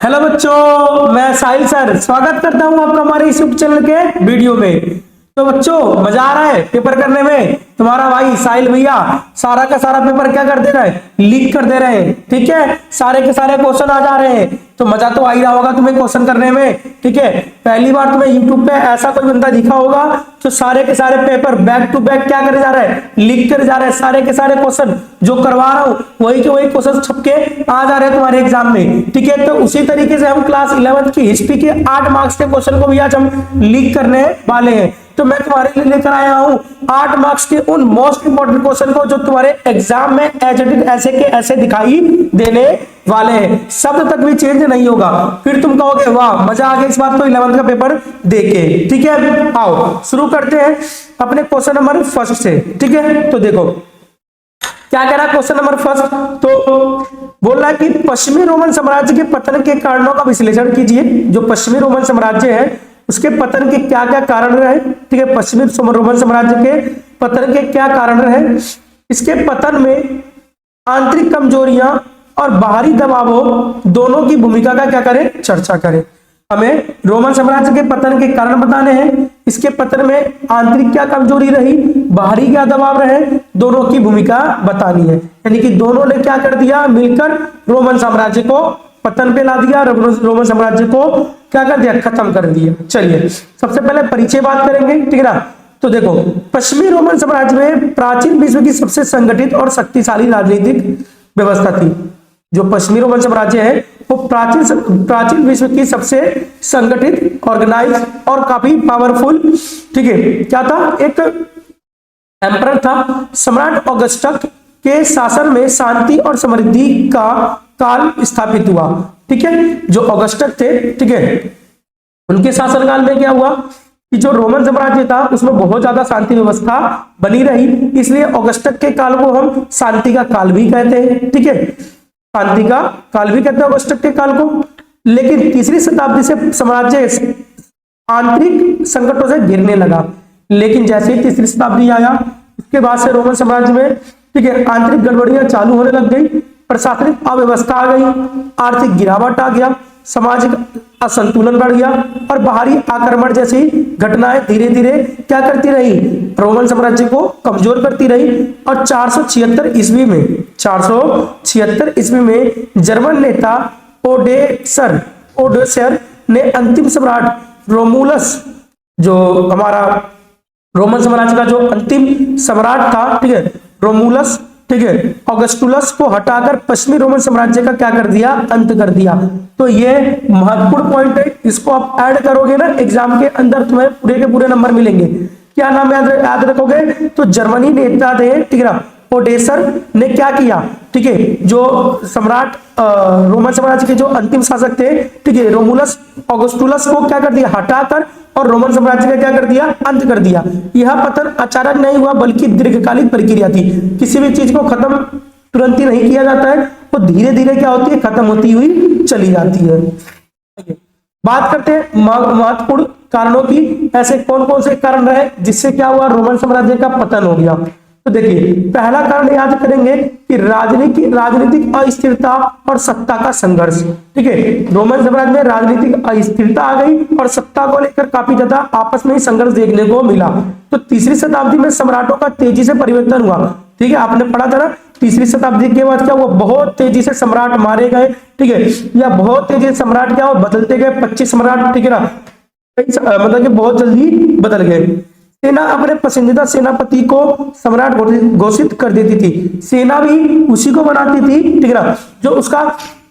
Hello बच्चों, मैं साहिल sir स्वागत करता हूं आपका हमारे इस यूट्यूब चैनल के वीडियो में। तो बच्चों, मजा आ रहा है पेपर करने में? तुम्हारा भाई साहिल भैया सारा का सारा पेपर क्या कर दे रहा है, लीक कर दे रहे हैं। ठीक है, सारे के सारे क्वेश्चन आ जा रहे हैं, तो मजा तो आ ही रहा होगा तुम्हें क्वेश्चन करने में। ठीक है, पहली बार तुम्हें यूट्यूब पे ऐसा कोई बंदा दिखा होगा जो सारे के सारे पेपर बैक टू बैक क्या करे जा रहा है, लीक करे जा रहा है। सारे के सारे क्वेश्चन जो करवा रहा हूं वही के वही क्वेश्चन छपके आ जा रहे हैं तुम्हारे एग्जाम में। ठीक है, तो उसी तरीके से हम क्लास 11th की हिस्ट्री के 8 मार्क्स के क्वेश्चन को भी आज हम लीक करने वाले हैं। तो मैं तुम्हारे लिए लेकर आया हूं 8 मार्क्स के उन मोस्ट इंपोर्टेंट क्वेश्चन को जो तुम्हारे एग्जाम में एज इट इज ऐसे के ऐसे दिखाई देने वाले हैं। शब्द तक भी चेंज नहीं होगा, फिर तुम कहोगे वाह मजा आ गया इस बात को 11th का पेपर देके। ठीक है, आओ शुरू करते हैं अपने क्वेश्चन नंबर फर्स्ट से। ठीक है, तो देखो क्या कह रहा है क्वेश्चन नंबर फर्स्ट। तो बोल रहा है कि पश्चिमी रोमन साम्राज्य के पतन के कारणों का विश्लेषण कीजिए। जो पश्चिमी रोमन साम्राज्य है उसके पतन के क्या क्या कारण रहे। ठीक है, पश्चिमी रोमन साम्राज्य के पतन के क्या कारण रहे, इसके पतन में आंतरिक कमजोरियां और बाहरी दबावों दोनों की भूमिका का क्या करें, चर्चा करें। हमें रोमन साम्राज्य के पतन के कारण बताने हैं, इसके पतन में आंतरिक क्या कमजोरी रही, बाहरी क्या दबाव रहे, दोनों की भूमिका बतानी है। यानी कि दोनों ने क्या कर दिया, मिलकर रोमन साम्राज्य को पतन पे ला दिया, रोमन साम्राज्य को क्या कर दिया, खत्म कर दिया। चलिए सबसे पहले परिचय बात करेंगे। ठीक है ना, तो देखो पश्चिमी रोमन साम्राज्य में प्राचीन विश्व की सबसे संगठित और शक्तिशाली राजनीतिक व्यवस्था थी। जो पश्चिमी रोमन साम्राज्य है वो प्राचीन विश्व की सबसे संगठित, ऑर्गेनाइज और काफी पावरफुल, ठीक है, क्या था, एक एम्परर था। सम्राट ऑगस्टस के शासन में शांति और समृद्धि का काल स्थापित हुआ। ठीक है, जो ऑगस्टस थे, ठीक है, उनके शासनकाल में क्या हुआ कि जो रोमन साम्राज्य था उसमें बहुत ज्यादा शांति व्यवस्था बनी रही, इसलिए ऑगस्टस के काल को हम शांति का काल भी कहते हैं। ठीक है, शांति का काल भी कहते हैं ऑगस्टस के काल को। लेकिन तीसरी शताब्दी से साम्राज्य आंतरिक संकटों से घिरने लगा। लेकिन जैसे ही तीसरी शताब्दी आया उसके बाद से रोमन साम्राज्य में, ठीक है, आंतरिक गड़बड़ियां चालू होने लग गई, प्रशासनिक अव्यवस्था आ गई, आर्थिक गिरावट आ गया, सामाजिक असंतुलन बढ़ गया और बाहरी आक्रमण जैसी घटनाएं धीरे धीरे क्या करती रही, रोमन साम्राज्य को कमजोर करती रही। और 476 ईस्वी में जर्मन नेता ओडेसर ने अंतिम सम्राट रोमुलस, जो हमारा रोमन साम्राज्य का जो अंतिम सम्राट था, ठीक है, रोमुलस, ठीक है, ऑगस्टुलस को हटाकर पश्चिमी रोमन साम्राज्य का क्या कर दिया, अंत कर दिया। तो ये महत्वपूर्ण पॉइंट है, इसको आप ऐड करोगे ना एग्जाम के अंदर तुम्हें पूरे के पूरे नंबर मिलेंगे। क्या नाम याद रखोगे, तो जर्मनी नेता थे, ठीक है ना, ओडेसर ने क्या किया, ठीक है, जो सम्राट रोमन साम्राज्य के जो अंतिम शासक थे, ठीक है, रोमुलस ऑगस्टुलस को क्या कर दिया, हटाकर और रोमन साम्राज्य का क्या कर दिया, अंत कर दिया। यह पतन अचानक नहीं हुआ बल्कि दीर्घकालिक प्रक्रिया थी। किसी भी चीज को खत्म तुरंत ही नहीं किया जाता है, वो धीरे धीरे क्या होती है, खत्म होती हुई चली जाती है। बात करते हैं महत्वपूर्ण कारणों की, ऐसे कौन कौन से कारण रहे जिससे क्या हुआ, रोमन साम्राज्य का पतन हो गया। तो देखिए पहला कारण याद करेंगे कि राजनीतिक अस्थिरता और सत्ता का संघर्ष। ठीक है, रोमन साम्राज्य में राजनीतिक अस्थिरता आ गई और सत्ता को लेकर काफी ज्यादा आपस में ही संघर्ष देखने को मिला। तो तीसरी शताब्दी में सम्राटों का तेजी से परिवर्तन हुआ। ठीक है, आपने पढ़ा था ना, तीसरी शताब्दी के बाद क्या हुआ, बहुत तेजी से सम्राट मारे गए। ठीक है, या बहुत तेजी से सम्राट क्या हुआ, बदलते गए, 25 सम्राट, ठीक है ना, मतलब कि बहुत जल्दी बदल गए। सेना अपने पसंदीदा सेनापति को सम्राट घोषित कर देती थी, सेना भी उसी को बनाती थी, ठीक है ना, जो उसका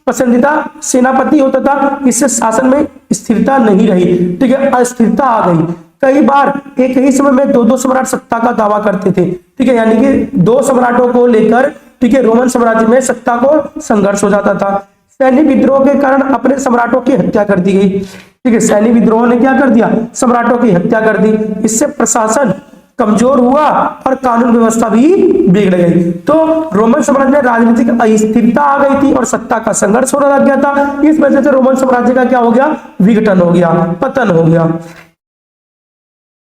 पसंदीदा सेनापति होता था। इससे शासन में स्थिरता नहीं रही, ठीक है, अस्थिरता आ गई। कई बार एक ही समय में दो सम्राट सत्ता का दावा करते थे। ठीक है, यानी कि 2 सम्राटों को लेकर, ठीक है, रोमन साम्राज्य में सत्ता को संघर्ष हो जाता था। सैन्य विद्रोह के कारण अपने सम्राटों की हत्या कर दी गई। ठीक है, सैन्य विद्रोह ने क्या कर दिया, सम्राटों की हत्या कर दी। इससे प्रशासन कमजोर हुआ और कानून व्यवस्था भी बिगड़ गई। तो रोमन साम्राज्य में राजनीतिक अस्थिरता आ गई थी और सत्ता का संघर्ष होने लग गया था। इस वजह से रोमन साम्राज्य का क्या हो गया, विघटन हो गया, पतन हो गया।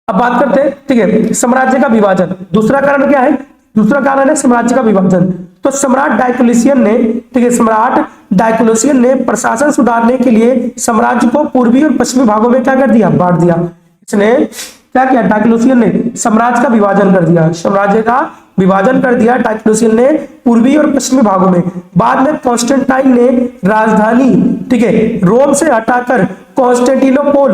अब बात करते हैं, ठीक है, साम्राज्य का विभाजन। दूसरा कारण क्या है, दूसरा कारण है साम्राज्य का विभाजन। तो सम्राट डायक्लेशियन ने, ठीक है, सम्राट डायक्लेशियन ने प्रशासन सुधारने के लिए साम्राज्य को पूर्वी और पश्चिमी भागों में क्या कर दिया, बांट दिया। इसने क्या किया, डायक्लेशियन ने साम्राज्य का विभाजन कर दिया, साम्राज्य का विभाजन कर दिया डायक्लेशियन ने पूर्वी और पश्चिमी भागों में। बाद में कॉन्स्टेंटाइन ने राजधानी, ठीक है, रोम से हटाकर कॉन्स्टेंटिनोपोल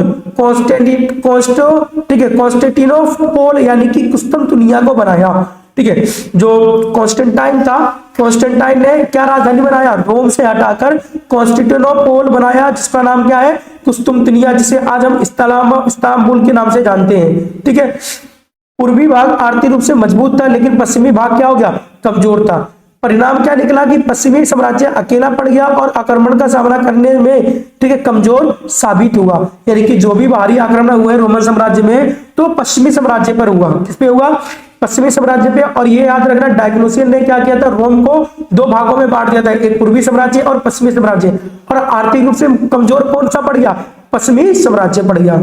यानी कि कुस्तुनतुनिया को बनाया। ठीक है, जो कॉन्स्टेंटाइन था, कॉन्स्टेंटाइन ने क्या राजधानी बनाया, रोम से हटाकर कॉन्स्टेंटिनोपोल बनाया, जिसका नाम क्या है, कुस्तुनतुनिया, जिसे आज हम इस्तांबुल के नाम से जानते हैं। ठीक है, पूर्वी भाग आर्थिक रूप से मजबूत था, लेकिन पश्चिमी भाग क्या हो गया, कमजोर था। परिणाम क्या निकला कि पश्चिमी साम्राज्य अकेला पड़ गया और आक्रमण का सामना करने में, ठीक है, कमजोर साबित हुआ। यानी कि जो भी बाहरी आक्रमण हुए रोमन साम्राज्य में, तो पश्चिमी साम्राज्य पर हुआ। किस पे हुआ, पश्चिमी साम्राज्य पे। और ये याद रखना, डायक्लेशियन ने क्या किया था, रोम को दो भागों में बांट दिया था, एक पूर्वी साम्राज्य और पश्चिमी साम्राज्य। और आर्थिक रूप से कमजोर कौन सा पड़ गया, पश्चिमी साम्राज्य पड़ गया।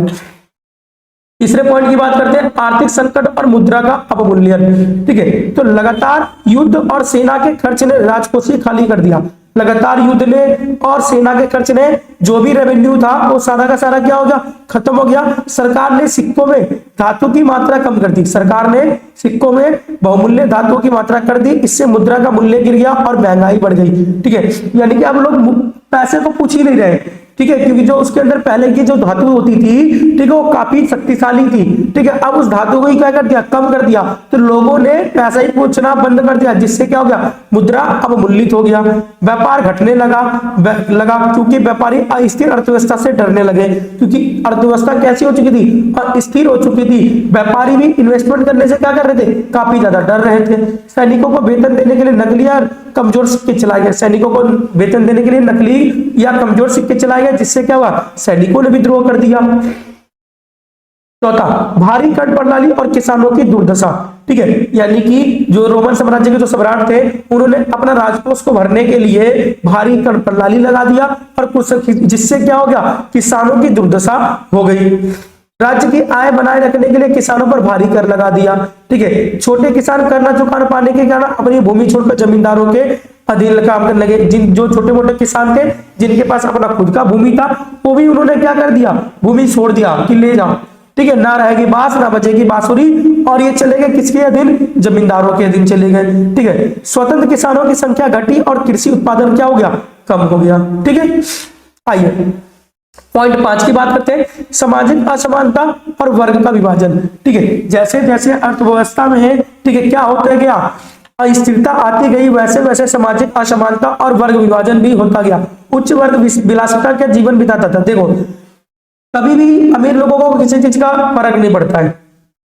तीसरे पॉइंट की बात करते हैं, आर्थिक संकट और मुद्रा का अवमूल्यन। ठीक है, तो लगातार युद्ध और सेना के खर्च ने राजकोषीय खाली कर दिया। लगातार युद्ध ने और सेना के खर्च ने जो भी रेवेन्यू था वो सारा का सारा क्या हो गया, खत्म हो गया। सरकार ने सिक्कों में धातु की मात्रा कम कर दी, सरकार ने सिक्कों में बहुमूल्य धातुओं की मात्रा कर दी, इससे मुद्रा का मूल्य गिर गया और महंगाई बढ़ गई। ठीक है, यानी कि अब लोग पैसे को पूछ ही नहीं रहे। ठीक है, क्योंकि जो उसके अंदर पहले की जो धातु होती थी, ठीक है, वो काफी शक्तिशाली थी। ठीक है, अब उस धातु को ही क्या कर दिया, कम कर दिया, तो लोगों ने पैसा ही पूछना बंद कर दिया, जिससे क्या हो गया, मुद्रा अवमूल्यित हो गया। व्यापार घटने लगा क्योंकि व्यापारी अस्थिर अर्थव्यवस्था से डरने लगे, क्योंकि अर्थव्यवस्था कैसी हो चुकी थी, अस्थिर हो चुकी थी। व्यापारी भी इन्वेस्टमेंट करने से क्या कर रहे थे, काफी ज्यादा डर रहे थे। सैनिकों को वेतन देने के लिए नकली या कमजोर सिक्के चलाए गए, सैनिकों को वेतन देने के लिए नकली या कमजोर सिक्के चलाए गए, जिससे क्या हुआ, सैनिकों ने विद्रोह कर दिया। चौथा, भारी कर प्रणाली और किसानों की दुर्दशा। ठीक है, यानी कि जो रोमन साम्राज्य के जो सम्राट थे, उन्होंने अपना राजकोष को भरने के लिए भारी कर प्रणाली लगा दिया, और कुछ जिससे क्या हो गया, किसानों की दुर्दशा हो गई। राज्य की आय बनाए रखने के लिए किसानों पर भारी कर लगा दिया। ठीक है, छोटे किसान कर न चुका पाने के कारण अपनी भूमि छोड़कर जमींदारों के अधीन काम करने लगे। जो छोटे मोटे किसान थे, जिनके पास अपना खुद का भूमि था, वो भी उन्होंने क्या कर दिया, भूमि छोड़ दिया कि ले जाओ। ठीक है, ना रहेगी बांस ना बजेगी बांसुरी, और ये चले गए किसके अधीन, जमींदारों के अधीन चले गए। ठीक है, स्वतंत्र किसानों की संख्या घटी और कृषि उत्पादन क्या हो गया, कम हो गया। ठीक है, आइए पॉइंट 5 की बात करते हैं, सामाजिक असमानता और वर्ग का विभाजन। ठीक है, जैसे जैसे अर्थव्यवस्था में है, ठीक है, क्या होता गया, अस्थिरता आती गई, वैसे वैसे सामाजिक असमानता और वर्ग विभाजन भी होता गया। उच्च वर्ग विलासिता के जीवन बिताता था। देखो, कभी भी अमीर लोगों को किसी चीज का फर्क नहीं पड़ता है,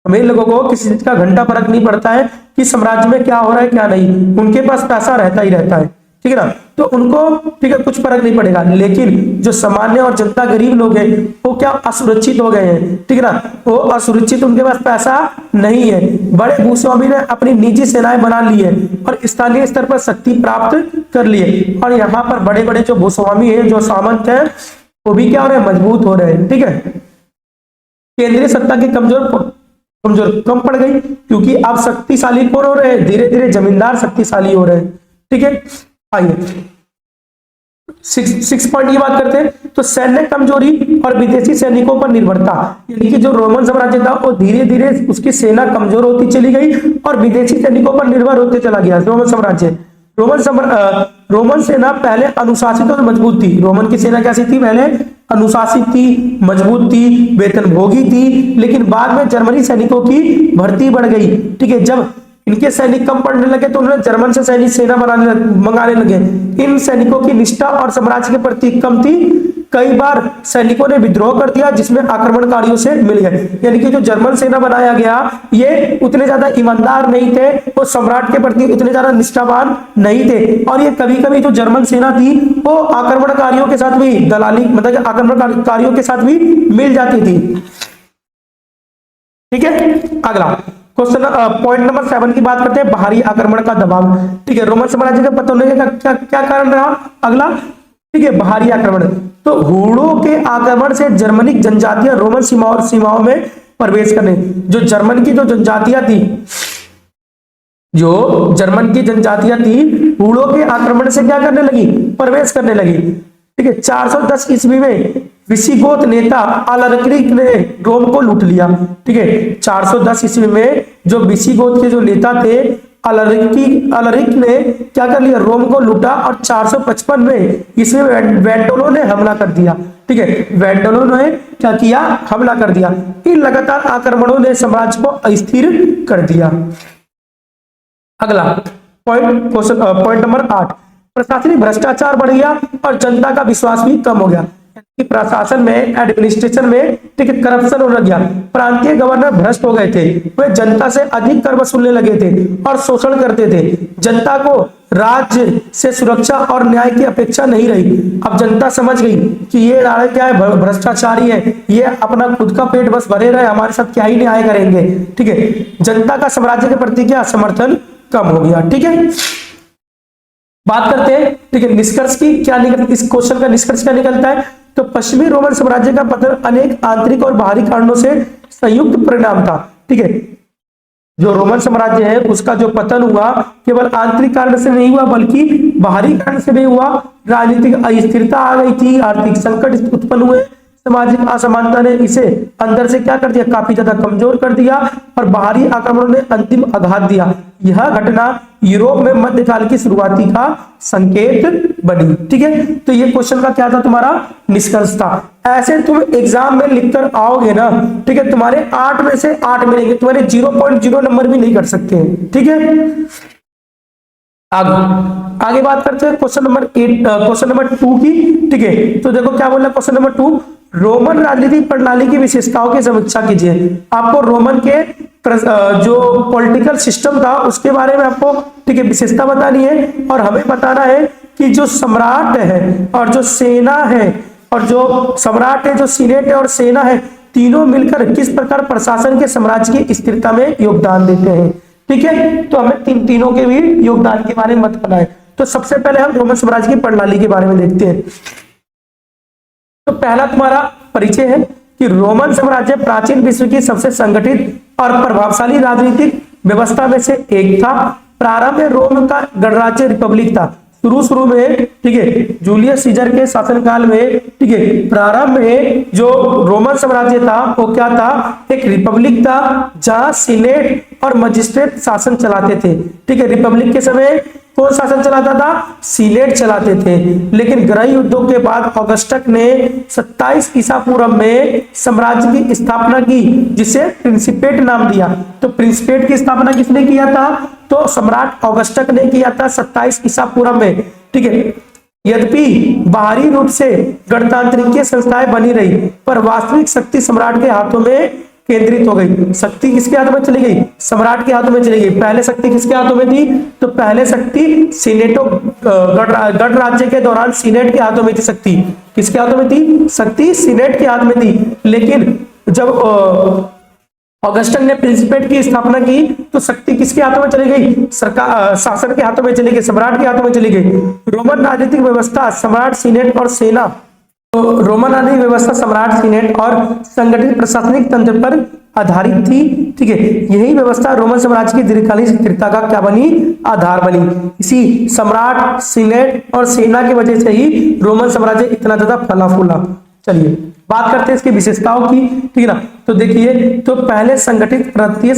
अमीर लोगों को किसी चीज का घंटा फर्क नहीं पड़ता है कि साम्राज्य में क्या हो रहा है क्या नहीं, उनके पास पैसा रहता ही रहता है। ठीक है ना, तो उनको, ठीक है, कुछ फर्क नहीं पड़ेगा। लेकिन जो सामान्य और जनता गरीब लोग हैं, वो क्या असुरक्षित हो गए हैं। ठीक है ना, वो असुरक्षित, उनके पास पैसा नहीं है। बड़े भूस्वामी ने अपनी निजी सेनाएं बना ली है और स्थानीय स्तर पर शक्ति प्राप्त कर लिए, और यहाँ पर बड़े बड़े जो भूस्वामी है, जो सामंत है, वो भी क्या हो रहे हैं, मजबूत हो रहे हैं। ठीक है, केंद्रीय सत्ता की कमजोर कम पड़ गई, क्योंकि अब शक्तिशाली कौन हो रहे हैं, धीरे धीरे जमींदार शक्तिशाली हो रहे हैं। ठीक है, आइए 6 पॉइंट की बात करते हैं, तो सैन्य कमजोरी और विदेशी सैनिकों पर निर्भरता। यानी कि जो रोमन साम्राज्य था, वो धीरे धीरे उसकी सेना कमजोर होती चली गई और विदेशी सैनिकों पर निर्भर होते चला गया रोमन साम्राज्य। रोमन सेना पहले अनुशासित और मजबूत थी। रोमन की सेना कैसी थी, पहले अनुशासित थी, मजबूत थी, वेतनभोगी थी, लेकिन बाद में जर्मनी सैनिकों की भर्ती बढ़ गई। ठीक है, जब इनके सैनिक कम पड़ने लगे तो उन्होंने जर्मन से सैनिक सेना मंगाने लगे। इन सैनिकों की निष्ठा और साम्राज्य के प्रति कम थी। कई बार सैनिकों ने विद्रोह कर दिया, जिसमें आक्रमणकारियों से मिल गए। यानी कि जो जर्मन सेना बनाया गया, ये उतने ज्यादा ईमानदार नहीं थे, वो सम्राट के प्रति उतने ज्यादा निष्ठावान नहीं थे, और ये कभी कभी जो जर्मन सेना थी, वो आक्रमणकारियों के साथ भी दलाली, मतलब आक्रमणकारियों के साथ भी मिल जाती थी। ठीक है, अगला क्वेश्चन, पॉइंट नंबर 7 की बात करते हैं, बाहरी आक्रमण का दबाव। ठीक है, रोमन साम्राज्य का पतन होने का क्या कारण रहा, अगला, ठीक है, बाहरी आक्रमण। तो हूणों के आक्रमण से जर्मनिक जनजातियां रोमन सीमाओं में प्रवेश करने, जो जर्मन की जो जनजातियां थी, जो जर्मन की जनजातियां थी हूणों के आक्रमण से क्या करने लगी, प्रवेश करने लगी। ठीक है, 410 ईस्वी में विसिगोत नेता अलारिक ने रोम को लूट लिया। ठीक है, 410 ईस्वी में जो विसिगोत के जो नेता थे अलारिक ने क्या कर लिया, रोम को लूटा, और 455 में इसमें वेंडोलों ने हमला कर दिया। ठीक है, वेंडोलों ने क्या किया, हमला कर दिया। इन लगातार आक्रमणों ने साम्राज्य को अस्थिर कर दिया। अगला पॉइंट, पॉइंट नंबर 8, प्रशासनिक भ्रष्टाचार बढ़ गया और जनता का विश्वास भी कम हो गया। कि प्रशासन में, एडमिनिस्ट्रेशन में ठीक है करप्शन होने लग गया। प्रांतीय गवर्नर भ्रष्ट हो गए थे, वे जनता से अधिक कर वसूलने लगे थे और शोषण करते थे। जनता को राज्य से सुरक्षा और न्याय की अपेक्षा नहीं रही। अब जनता समझ गई कि ये राणे क्या है, भ्रष्टाचारी है, ये अपना खुद का पेट बस भरे रहे, हमारे साथ क्या ही न्याय करेंगे। ठीक है, जनता का साम्राज्य के प्रति क्या समर्थन कम हो गया। ठीक है, बात करते हैं ठीक है निष्कर्ष की, क्या निकल इस क्वेश्चन का निष्कर्ष क्या निकलता है। तो पश्चिमी रोमन साम्राज्य का पतन अनेक आंतरिक और बाहरी कारणों से संयुक्त परिणाम था। ठीक है, जो रोमन साम्राज्य है उसका जो पतन हुआ केवल आंतरिक कारण से नहीं हुआ बल्कि बाहरी कारण से भी हुआ। राजनीतिक अस्थिरता आ गई थी, आर्थिक संकट उत्पन्न हुए, सामाजिक असमानता ने इसे अंदर से क्या कर दिया, काफी ज्यादा कमजोर कर दिया, और बाहरी आक्रमणों ने अंतिम आघात दिया। यह घटना यूरोप में मध्यकाल की शुरुआती का संकेत बनी। ठीक है, तो ये क्वेश्चन का क्या था, तुम्हारा निष्कर्ष था। ऐसे तुम एग्जाम में लिखकर आओगे ना, ठीक है, तुम्हारे 8 में से 8 मिलेंगे, तुम्हारे 0.0 नंबर भी नहीं कर सकते हैं। ठीक है, आगे बात करते हैं क्वेश्चन नंबर 8, क्वेश्चन नंबर 2 की। ठीक है, तो देखो क्या बोला क्वेश्चन नंबर 2, रोमन राजनीतिक प्रणाली की विशेषताओं की समीक्षा कीजिए। आपको रोमन के जो पॉलिटिकल सिस्टम था उसके बारे में आपको ठीक है विशेषता बतानी है, और हमें बताना है कि जो सम्राट है और जो सेना है, और जो सम्राट है, जो सीनेट है और सेना है, तीनों मिलकर किस प्रकार प्रशासन के साम्राज्य की स्थिरता में योगदान देते हैं। ठीक है, तो हमें तीनों के भी योगदान के बारे में बताना है। तो सबसे पहले हम रोमन साम्राज्य की प्रणाली के बारे में देखते हैं। तो पहला तुम्हारा परिचय है कि रोमन साम्राज्य प्राचीन विश्व की सबसे संगठित और प्रभावशाली राजनीतिक व्यवस्था में से एक था। प्रारंभ में रोम का गणराज्य रिपब्लिक था। शुरू में ठीक है जूलियस सीजर के शासनकाल में ठीक है प्रारंभ में जो रोमन साम्राज्य था वो क्या था, एक रिपब्लिक था जहां सीनेट और मजिस्ट्रेट शासन चलाते थे। ठीक है, रिपब्लिक के समय कौन शासन चलाता था, सीनेट चलाते थे। लेकिन गृह युद्धों के बाद ऑगस्टस ने 27 ईसा पूर्व में साम्राज्य की स्थापना की, जिसे प्रिंसिपेट नाम दिया। तो प्रिंसिपेट की स्थापना किसने किया था, तो सम्राट ऑगस्टस ने किया था 27 ईसा पूर्व में। ठीक है, यद्यपि बाहरी रूप से गणतांत्रिक संस्थाएं बनी रही, पर वास्तविक शक्ति सम्राट के हाथों में केंद्रित हो गई। शक्ति किसके हाथों में चली गई, सम्राट के हाथों में चली गई। पहले शक्ति किसके हाथों में थी, तो पहले शक्ति सीनेटो गण राज्य के दौरान सीनेट के हाथों में थी। शक्ति किसके हाथों में थी, शक्ति सीनेट के हाथ में थी। लेकिन जब ऑगस्टस ने प्रिंसिपेट की स्थापना की तो शक्ति किसके हाथों में चली गई, सरकार शासन के हाथों में चली गई, सम्राट के हाथों में चली गई। रोमन राजनीतिक व्यवस्था सम्राट, सीनेट और सेना, तो रोमन राजनीतिक व्यवस्था सम्राट, सीनेट और संगठित प्रशासनिक तंत्र पर आधारित थी। ठीक है, यही व्यवस्था रोमन साम्राज्य की दीर्घकालीन स्थिरता का क्या बनी, आधार बनी। इसी सम्राट, सीनेट और सेना की वजह से ही रोमन साम्राज्य इतना ज्यादा फला फूला। चलिए बात करते हैं इसकी विशेषताओं की। ठीक है ना, तो देखिए, तो पहले संगठित प्रांतीय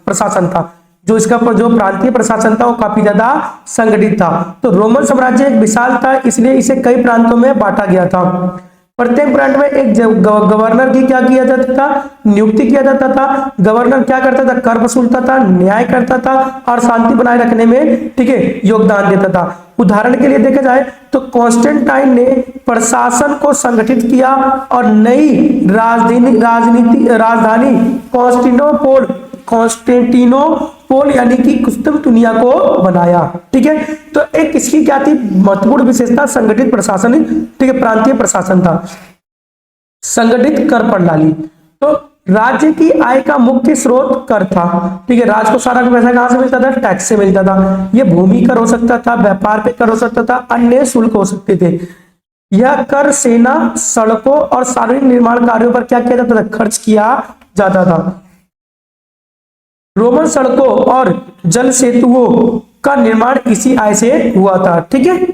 प्रशासन था। जो इसका जो प्रांतीय प्रशासन था वो काफी ज्यादा संगठित था। तो रोमन साम्राज्य एक विशाल था, इसलिए इसे कई प्रांतों में बांटा गया था। प्रत्येक प्रांत में एक गवर्नर की क्या किया जाता था, नियुक्ति किया जाता था। गवर्नर क्या करता था, कर वसूलता था, न्याय करता था और शांति बनाए रखने में ठीक है योगदान देता था। उदाहरण के लिए देखा जाए तो कॉन्स्टेंटाइन ने प्रशासन को संगठित किया और नई राजधानी कॉन्स्टेंटिनोपोल यानी कि कुस्तुनतुनिया को बनाया। ठीक है, तो एक इसकी क्या थी महत्वपूर्ण विशेषता, संगठित प्रशासन। ठीक है, प्रांतीय प्रशासन था। संगठित कर प्रणाली, तो राज्य की आय का मुख्य स्रोत कर था। ठीक है, राज्य को सारा पैसा कहां से मिलता था, टैक्स से मिलता था। यह भूमि कर हो सकता था, व्यापार पे कर हो सकता था, अन्य शुल्क हो सकते थे। यह कर सेना, सड़कों और सार्वजनिक निर्माण कार्यों पर क्या किया जाता था, खर्च किया जाता था। रोमन सड़कों और जल सेतुओं का निर्माण इसी आय से हुआ था। ठीक है,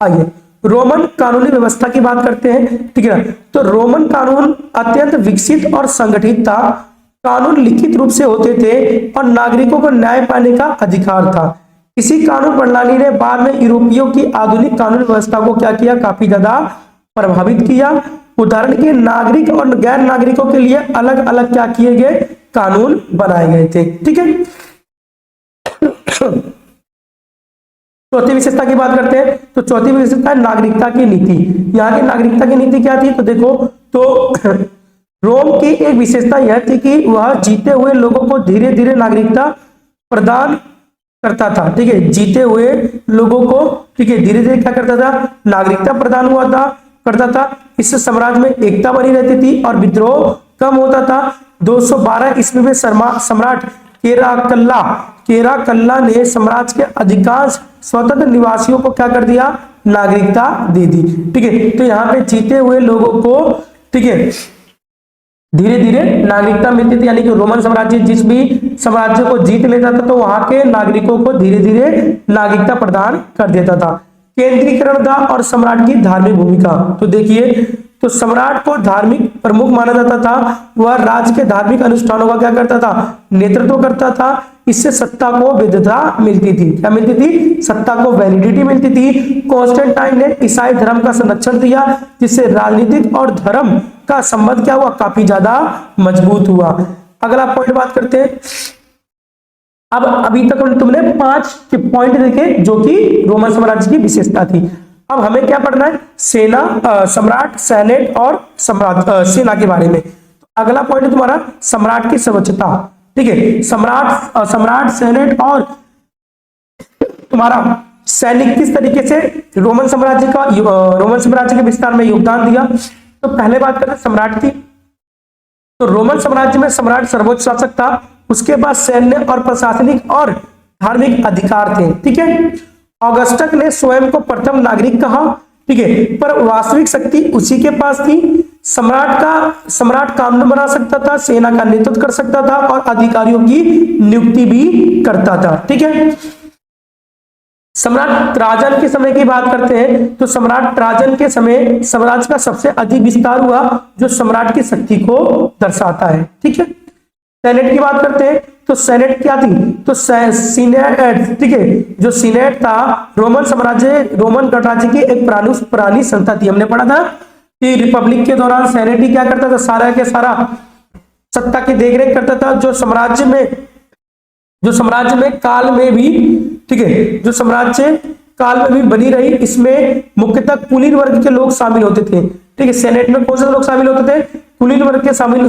आइए रोमन कानूनी व्यवस्था की बात करते हैं। ठीक है, तो रोमन कानून अत्यंत विकसित और संगठित था। कानून लिखित रूप से होते थे और नागरिकों को न्याय पाने का अधिकार था। इसी कानून प्रणाली ने बाद में यूरोपियों की आधुनिक कानून व्यवस्था को क्या किया, काफी ज्यादा प्रभावित किया। उदाहरण के नागरिक और गैर नागरिकों के लिए अलग अलग क्या किए गए, कानून बनाए गए थे। ठीक है, चौथी विशेषता की बात करते हैं। तो चौथी विशेषता है नागरिकता की नीति। यहाँ की नागरिकता की नीति क्या थी, तो देखो तो रोम की एक विशेषता यह थी कि वह जीते हुए लोगों को धीरे धीरे नागरिकता प्रदान करता था। ठीक है, जीते हुए लोगों को, ठीक है, धीरे धीरे क्या करता था, नागरिकता प्रदान करता था। इससे समाज में एकता बनी रहती थी और विद्रोह कम होता था। 212 ईस्वी में सम्राट केराकल्ला ने साम्राज्य के अधिकांश स्वतंत्र निवासियों को क्या कर दिया, नागरिकता दे दी। ठीक है, तो यहाँ पे जीते हुए लोगों को, ठीक है, धीरे धीरे नागरिकता मिलती थी। यानी कि रोमन साम्राज्य जिस भी साम्राज्य को जीत लेता था तो वहां के नागरिकों को धीरे धीरे नागरिकता प्रदान कर देता था। केंद्रीकरण था और सम्राट की धार्मिक भूमिका, तो देखिए तो सम्राट को धार्मिक प्रमुख माना जाता था। वह राज्य के धार्मिक अनुष्ठानों का क्या करता था, नेतृत्व करता था। इससे सत्ता को वैधता मिलती थी। क्या मिलती थी, सत्ता को वैलिडिटी मिलती थी। कॉन्स्टेंटाइन ने ईसाई धर्म का संरक्षण दिया, जिससे राजनीतिक और धर्म का संबंध क्या हुआ, काफी ज्यादा मजबूत हुआ। अगला पॉइंट बात करते हैं। अब अभी तक तुमने 5 पॉइंट देखे जो कि रोमन साम्राज्य की विशेषता थी। अब हमें क्या पढ़ना है, सेना, सम्राट, सेनेट और सेना के बारे में। तो अगला पॉइंट है तुम्हारा सम्राट की सर्वोच्चता। ठीक है, सम्राट, सेनेट और तुम्हारा सैनिक किस तरीके से रोमन साम्राज्य के विस्तार में योगदान दिया। तो पहले बात करते हैं सम्राट की। तो रोमन साम्राज्य में सम्राट सर्वोच्च शासक था। उसके बाद सैन्य और प्रशासनिक और धार्मिक अधिकार थे। ठीक है, ऑगस्टस ने स्वयं को प्रथम नागरिक कहा। ठीक है, पर वास्तविक शक्ति उसी के पास थी। सम्राट कानून बना सकता था, सेना का नेतृत्व कर सकता था और अधिकारियों की नियुक्ति भी करता था। ठीक है, सम्राट ट्राजन के समय की बात करते हैं। तो सम्राट ट्राजन के समय साम्राज्य का सबसे अधिक विस्तार हुआ, जो सम्राट की शक्ति को दर्शाता है। ठीक है, सेनेट की बात करते हैं। तो सेनेट क्या थी, तो सीनेट, ठीक है, जो सीनेट था रोमन गणराज्य की एक पुरानी संस्था थी। हमने पढ़ा था कि रिपब्लिक के दौरान सेनेट ही क्या करता था, सारा के सारा सत्ता की देखरेख करता था। जो साम्राज्य में काल में भी, ठीक है, जो साम्राज्य काल में भी बनी रही। इसमें मुख्यतः कुलीन वर्ग के लोग शामिल होते थे। ठीक है, सेनेट में कौन से लोग शामिल होते थे, कुलीन वर्ग के शामिल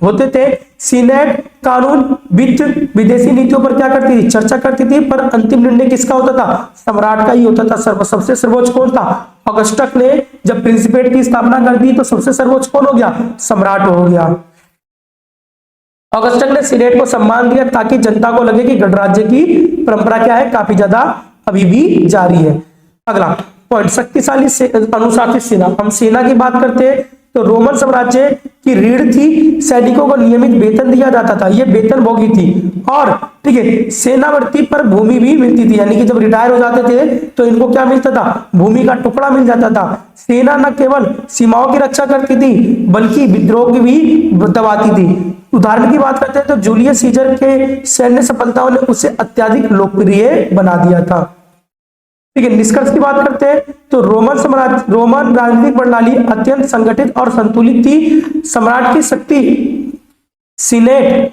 होते थे। सीनेट कानून, वित्त, विदेशी नीतियों पर क्या करती थी, चर्चा करती थी, पर अंतिम निर्णय किसका होता था, सम्राट का ही होता था। सबसे सर्वोच्च कौन था, ऑगस्टस ने जब प्रिंसिपेट की स्थापना कर दी तो सबसे सर्वोच्च कौन हो गया, सम्राट हो गया। ऑगस्टस ने सीनेट को सम्मान दिया ताकि जनता को लगे कि गणराज्य की परंपरा क्या है, काफी ज्यादा अभी भी जारी है। अगला पॉइंट, शक्तिशाली अनुशासित सेना। हम सेना की बात करते हैं तो रोमन साम्राज्य की रीढ़ थी। सैनिकों को नियमित वेतन दिया जाता था, ये वेतनभोगी थी। और ठीक है, सेनावर्ती पर भूमि भी मिलती थी। यानी कि जब रिटायर हो जाते थे तो इनको क्या मिलता था, भूमि का टुकड़ा मिल जाता था। सेना न केवल सीमाओं की रक्षा करती थी बल्कि विद्रोह की भी दबाती थी। उदाहरण की बात करते हैं तो जूलियस सीजर के सैन्य सफलताओं ने उसे अत्यधिक लोकप्रिय बना दिया था। ठीक है, निष्कर्ष की बात करते हैं तो रोमन राजनीतिक प्रणाली अत्यंत संगठित और संतुलित थी। सम्राट की शक्ति, सीनेट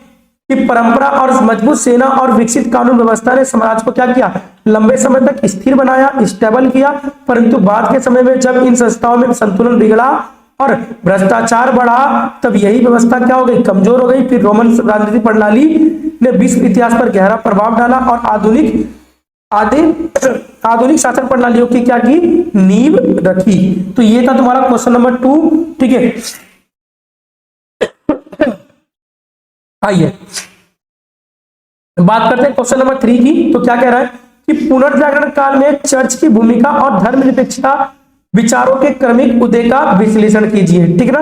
की परंपरा और मजबूत सेना और विकसित कानून व्यवस्था ने समाज को क्या किया, लंबे समय तक स्थिर बनाया, स्टेबल किया। परंतु बाद के समय में जब इन संस्थाओं में संतुलन बिगड़ा और भ्रष्टाचार बढ़ा तब यही व्यवस्था क्या हो गई, कमजोर हो गई। फिर रोमन राजनीतिक प्रणाली ने विश्व इतिहास पर गहरा प्रभाव डाला और आधुनिक शासन प्रणालियों की क्या की, नींव रखी। तो ये था तुम्हारा क्वेश्चन नंबर 2। ठीक है, आइए बात करते हैं क्वेश्चन नंबर 3 की। तो क्या कह रहा है कि पुनर्जागरण काल में चर्च की भूमिका और धर्मनिरपेक्षता विचारों के क्रमिक उदय का विश्लेषण कीजिए। ठीक ना,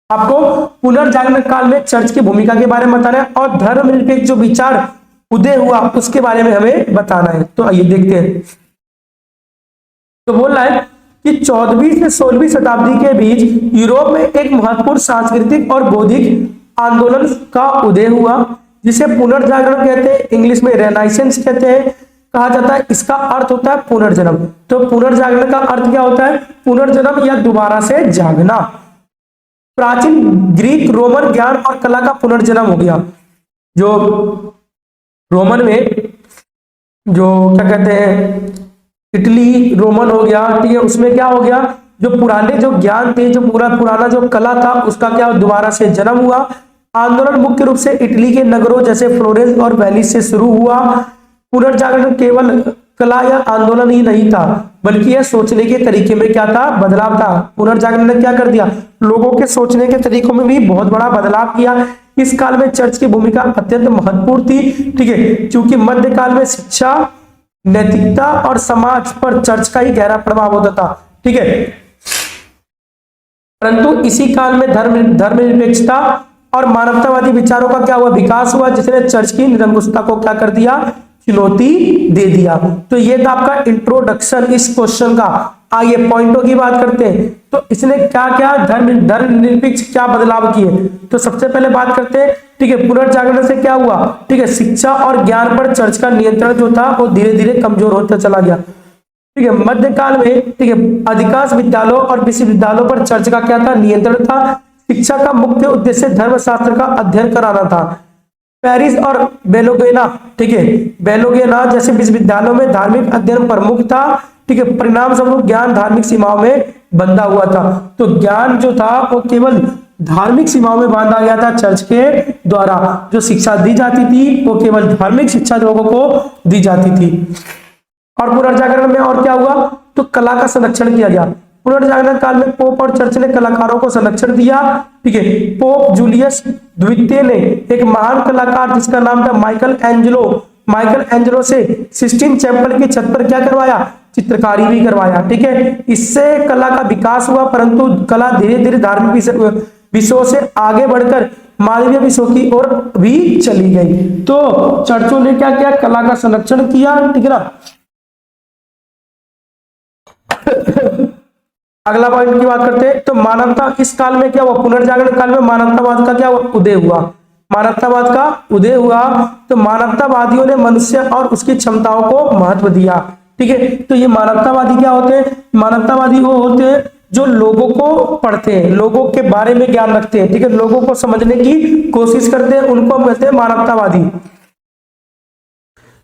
आपको पुनर्जागरण काल में चर्च की भूमिका के बारे में बताना है और धर्मनिरपेक्ष जो विचार उदय हुआ उसके बारे में हमें बताना है। तो आइए देखते हैं। तो बोल रहा है कि 14वीं से 16वीं शताब्दी के बीच यूरोप में एक महत्वपूर्ण सांस्कृतिक और बौद्धिक आंदोलन का उदय हुआ, जिसे पुनर्जागरण कहते हैं, इंग्लिश में रेनाइसेंस कहते हैं, कहा जाता है। इसका अर्थ होता है पुनर्जन्म। तो पुनर्जागरण का अर्थ क्या होता है? पुनर्जन्म या दोबारा से जागना। प्राचीन ग्रीक रोमन ज्ञान और कला का पुनर्जन्म हो गया। जो रोमन में जो क्या कहते हैं, इटली रोमन हो गया, ठीक है, उसमें क्या हो गया, जो पुराने जो ज्ञान थे, जो पुराना जो कला था, उसका क्या दोबारा से जन्म हुआ। आंदोलन मुख्य रूप से इटली के नगरों जैसे फ्लोरेंस और वेनिस से शुरू हुआ। पुनर्जागरण केवल कला या आंदोलन ही नहीं था, बल्कि यह सोचने के तरीके में क्या था, बदलाव था। पुनर्जागरण ने क्या कर दिया, लोगों के सोचने के तरीकों में भी बहुत बड़ा बदलाव किया। इस काल में चर्च की भूमिका अत्यंत महत्वपूर्ण थी, ठीक है, क्योंकि मध्यकाल में शिक्षा, नैतिकता और समाज पर चर्च का ही गहरा प्रभाव होता था, ठीक है। परंतु इसी काल में धर्मनिरपेक्षता और मानवतावादी विचारों का क्या हुआ, विकास हुआ, जिसने चर्च की निरंकुशता को क्या कर दिया, चुनौती दे दिया। तो ये था आपका इंट्रोडक्शन इस क्वेश्चन का। आइए पॉइंटों की बात करते हैं। तो इसने क्या क्या धर्मनिरपेक्ष क्या बदलाव किए। तो सबसे पहले बात करते हैं, ठीक है, पुनर्जागरण से क्या हुआ, ठीक है, शिक्षा और ज्ञान पर चर्च का नियंत्रण जो था वो धीरे धीरे कमजोर होता चला गया, ठीक है। मध्यकाल में, ठीक है, अधिकांश विद्यालयों और विश्वविद्यालयों पर चर्च का क्या था, नियंत्रण था। शिक्षा का मुख्य उद्देश्य धर्मशास्त्र का अध्ययन कराना था। पेरिस और बेलोगेना, ठीक है, बेलोगेना जैसे विश्वविद्यालयों में धार्मिक अध्ययन प्रमुख था, ठीक है। परिणाम स्वरूप ज्ञान धार्मिक सीमाओं में बंधा हुआ था। तो ज्ञान जो था वो केवल धार्मिक सीमाओं में बांधा गया था। चर्च के द्वारा जो शिक्षा दी जाती थी वो केवल धार्मिक शिक्षा लोगों को दी जाती थी। और पुनर्जागरण में और क्या हुआ, तो कला का संरक्षण किया गया। पुनर्जागरण काल में पोप और चर्च ने कलाकारों को संरक्षण दिया, ठीक है। पोप जूलियस द्वितीय ने एक महान कलाकार जिसका नाम था माइकल एंजेलो से सिस्टीन चैपल की छत पर क्या करवाया, चित्रकारी भी करवाया, ठीक है। इससे कला का विकास हुआ, परंतु कला धीरे धीरे धार्मिक विषयों से आगे बढ़कर मानवीय विषयों की ओर भी चली गई। तो चर्चों ने क्या किया, कला का संरक्षण किया, ठीक है ना। अगला पॉइंट की बात करते हैं। तो मानवता इस काल में क्या हुआ, पुनर्जागरण काल में मानवतावाद का क्या उदय हुआ, मानवतावाद का उदय हुआ। तो मानवतावादियों ने मनुष्य और उसकी क्षमताओं को महत्व दिया, ठीक है। तो ये मानवतावादी क्या होते हैं, मानवतावादी वो होते हैं जो लोगों को पढ़ते हैं, लोगों के बारे में ज्ञान रखते हैं, ठीक है, लोगों को समझने की कोशिश करते हैं, उनको हम कहते हैं मानवतावादी,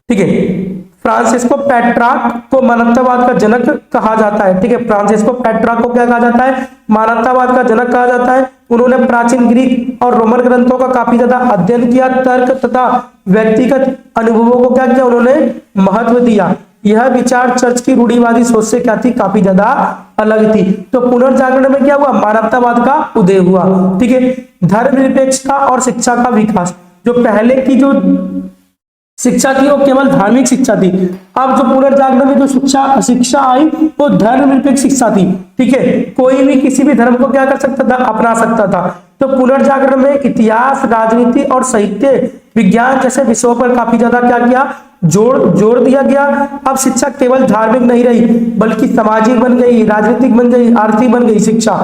ठीक है। फ्रांसिस्को पेट्रार्क को मानवतावाद का जनक कहा जाता है, ठीक है। फ्रांसिस्को पेट्रार्क को क्या कहा जाता है, मानवतावाद का जनक कहा जाता है। उन्होंने प्राचीन ग्रीक और रोमन ग्रंथों का काफी ज्यादा अध्ययन किया, तर्क तथा व्यक्तिगत अनुभवों को क्या किया, उन्होंने महत्व दिया। यह विचार चर्च की रूढ़िवादी सोच से क्या थी, काफी ज्यादा अलग थी। तो पुनर्जागरण में क्या हुआ, मानवतावाद का उदय हुआ, ठीक है। धर्मनिरपेक्षता और शिक्षा का विकास। जो पहले की जो शिक्षा थी वो केवल धार्मिक शिक्षा थी। अब जो पुनर्जागरण में जो शिक्षा आई वो धर्मनिरपेक्ष शिक्षा थी, ठीक है। कोई भी किसी भी धर्म को क्या कर सकता था, अपना सकता था। तो पुनर्जागरण में इतिहास, राजनीति और साहित्य विज्ञान जैसे विषयों पर काफी ज्यादा क्या किया, जोर दिया गया। अब शिक्षा केवल धार्मिक नहीं रही बल्कि सामाजिक बन गई, राजनीतिक बन गई, आर्थिक बन गई शिक्षा।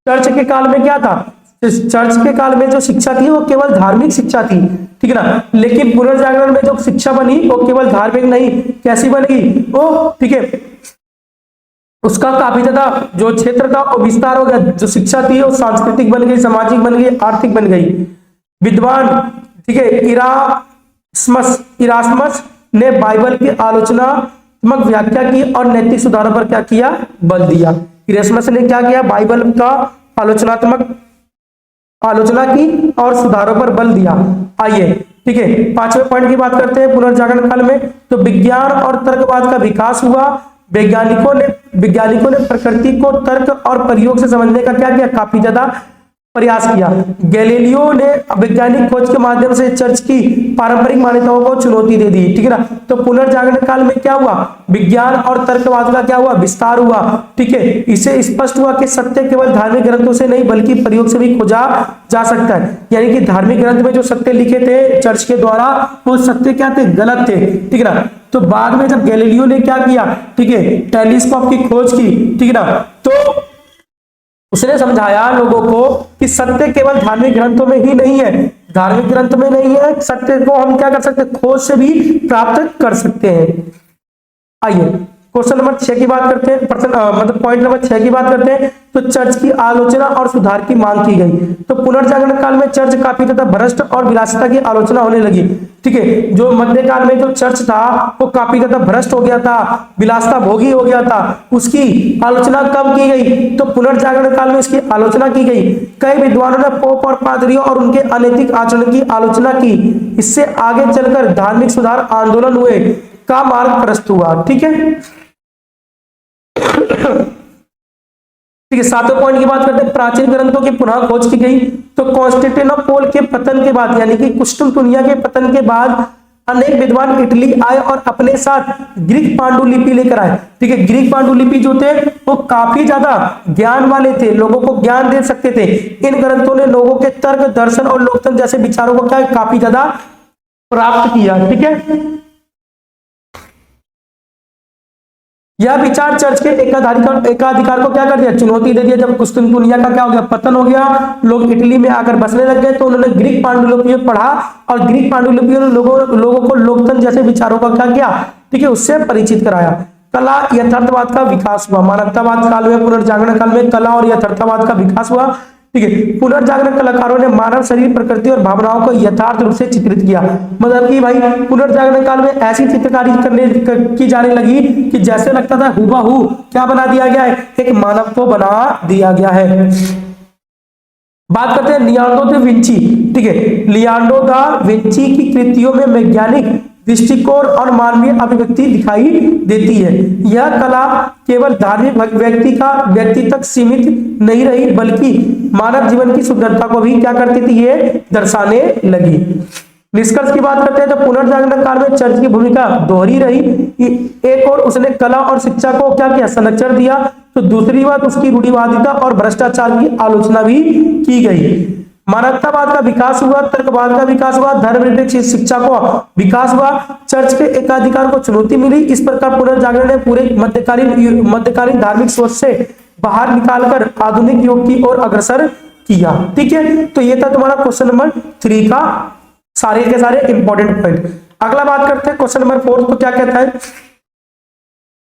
चर्च के काल में क्या था, चर्च के काल में जो शिक्षा थी वो केवल धार्मिक शिक्षा थी, ठीक है ना। लेकिन पुनर्जागरण में जो शिक्षा बनी वो केवल धार्मिक नहीं, कैसी बनी वो, ठीक है, उसका काफी ज्यादा जो क्षेत्र था वो विस्तार हो गया। जो शिक्षा थी वो सांस्कृतिक बन गई, सामाजिक बन गई, आर्थिक बन गई। विद्वान, ठीक है, इरास्मस ने बाइबल की आलोचनात्मक व्याख्या की और नैतिक सुधारों पर क्या किया, बल दिया। इरास्मस ने क्या किया, बाइबल का आलोचनात्मक आलोचना की और सुधारों पर बल दिया। आइए, ठीक है, पांचवें पॉइंट की बात करते हैं। पुनर्जागरण काल में तो विज्ञान और तर्कवाद का विकास हुआ। वैज्ञानिकों ने प्रकृति को तर्क और प्रयोग से समझने का क्या किया, काफी ज्यादा प्रयास किया। गैलीलियो ने वैज्ञानिक खोज के माध्यम से चर्च की पारंपरिक मान्यताओं को चुनौती दे दी, ठीक है ना। तो पुनर्जागरण काल में क्या हुआ, विज्ञान और तर्कवाद का क्या हुआ, विस्तार हुआ, ठीक है। इसे स्पष्ट हुआ कि सत्य केवल धार्मिक ग्रंथों से नहीं बल्कि प्रयोग से भी खोजा जा सकता है। यानी कि धार्मिक ग्रंथ में जो सत्य लिखे थे चर्च के द्वारा, वो सत्य क्या थे, गलत थे, ठीक है ना। तो बाद में जब गैलीलियो ने क्या किया, ठीक है, टेलीस्कोप की खोज की, ठीक है ना, तो उसने समझाया लोगों को कि सत्य केवल धार्मिक ग्रंथों में ही नहीं है, धार्मिक ग्रंथ में नहीं है, सत्य को हम क्या कर सकते हैं, खोज से भी प्राप्त कर सकते हैं। आइए क्वेश्चन नंबर 6 की बात करते हैं, मतलब पॉइंट नंबर 6 की बात करते हैं। तो चर्च की आलोचना और सुधार की मांग की गई। तो पुनर्जागरण काल में चर्च काफी तथा भ्रष्ट और विलासिता की आलोचना होने लगी, ठीक है। जो मध्यकाल में जो चर्च था वो काफी तथा भ्रष्ट हो गया था, विलासिता भोगी हो गया था, उसकी आलोचना कब की गई, तो पुनर्जागरण काल में इसकी आलोचना की गई। कई विद्वानों ने पोप और पादरियों और उनके अनैतिक आचरण की आलोचना की। इससे आगे चलकर धार्मिक सुधार आंदोलन हुए का मार्ग प्रशस्त हुआ, ठीक है। ठीक है, 7वें पॉइंट की बात करते हैं, प्राचीन ग्रंथों की पुनः खोज की गई। तो कॉन्स्टेंटिनोपल के पतन के बाद, यानी कि कुस्तुनतुनिया के पतन के बाद अनेक विद्वान इटली आए और अपने साथ ग्रीक पांडुलिपि लेकर आए, ठीक है। ग्रीक पांडुलिपि जो थे वो काफी ज्यादा ज्ञान वाले थे, लोगों को ज्ञान दे सकते थे। इन ग्रंथों ने लोगों के तर्क, दर्शन और लोकतंत्र जैसे विचारों को क्या काफी ज्यादा प्राप्त किया, ठीक है। यह विचार चर्च के एकाधिकार को क्या कर दिया, चुनौती दे दिया। जब कुस्तुनतुनिया का क्या हो गया, पतन हो गया, लोग इटली में आकर बसने लग गए, तो उन्होंने ग्रीक पांडुलिपियों पढ़ा और ग्रीक पांडुलिपियों ने लोगों को लोकतंत्र जैसे विचारों का क्या किया, ठीक है, उससे परिचित कराया। कला यथार्थवाद का विकास हुआ। मानवतावाद काल में, पुनर्जागरण काल में कला और यथार्थवाद का विकास हुआ, ठीक है। पुनर्जागरण कलाकारों ने मानव शरीर, प्रकृति और भावनाओं को यथार्थ रूप से चित्रित किया। मतलब कि भाई पुनर्जागरण काल में ऐसी चित्रकारी की जाने लगी कि जैसे लगता था हूबहू क्या बना दिया गया है, एक मानव को बना दिया गया है। बात करते हैं लियोनार्डो दा विंची, ठीक है। लियोनार्डो दा विंची की कृतियों में वैज्ञानिक दृष्टिकोण और मानवीय अभिव्यक्ति दिखाई देती है। यह कला केवल धार्मिक व्यक्ति तक सीमित नहीं रही बल्कि मानव जीवन की सुंदरता को भी क्या करती थी, ये दर्शाने लगी। निष्कर्ष की बात करते हैं तो पुनर्जागरण काल में चर्च की भूमिका दोहरी रही। एक और उसने कला और शिक्षा को क्या किया, संरक्षण दिया, तो दूसरी बात उसकी रूढ़िवादिता और भ्रष्टाचार की आलोचना भी की गई। मानवतावाद का विकास हुआ, तर्कवाद का विकास हुआ, धर्मनिरपेक्ष शिक्षा को विकास हुआ, चर्च के एकाधिकार को चुनौती मिली। इस प्रकार पुनर्जागरण ने पूरे मध्यकालीन धार्मिक सोच से बाहर निकालकर आधुनिक युग की ओर अग्रसर किया, ठीक है। तो ये था तुम्हारा क्वेश्चन नंबर 3 का सारे के सारे इंपॉर्टेंट पॉइंट। अगला बात करते हैं क्वेश्चन नंबर 4। तो क्या कहता है,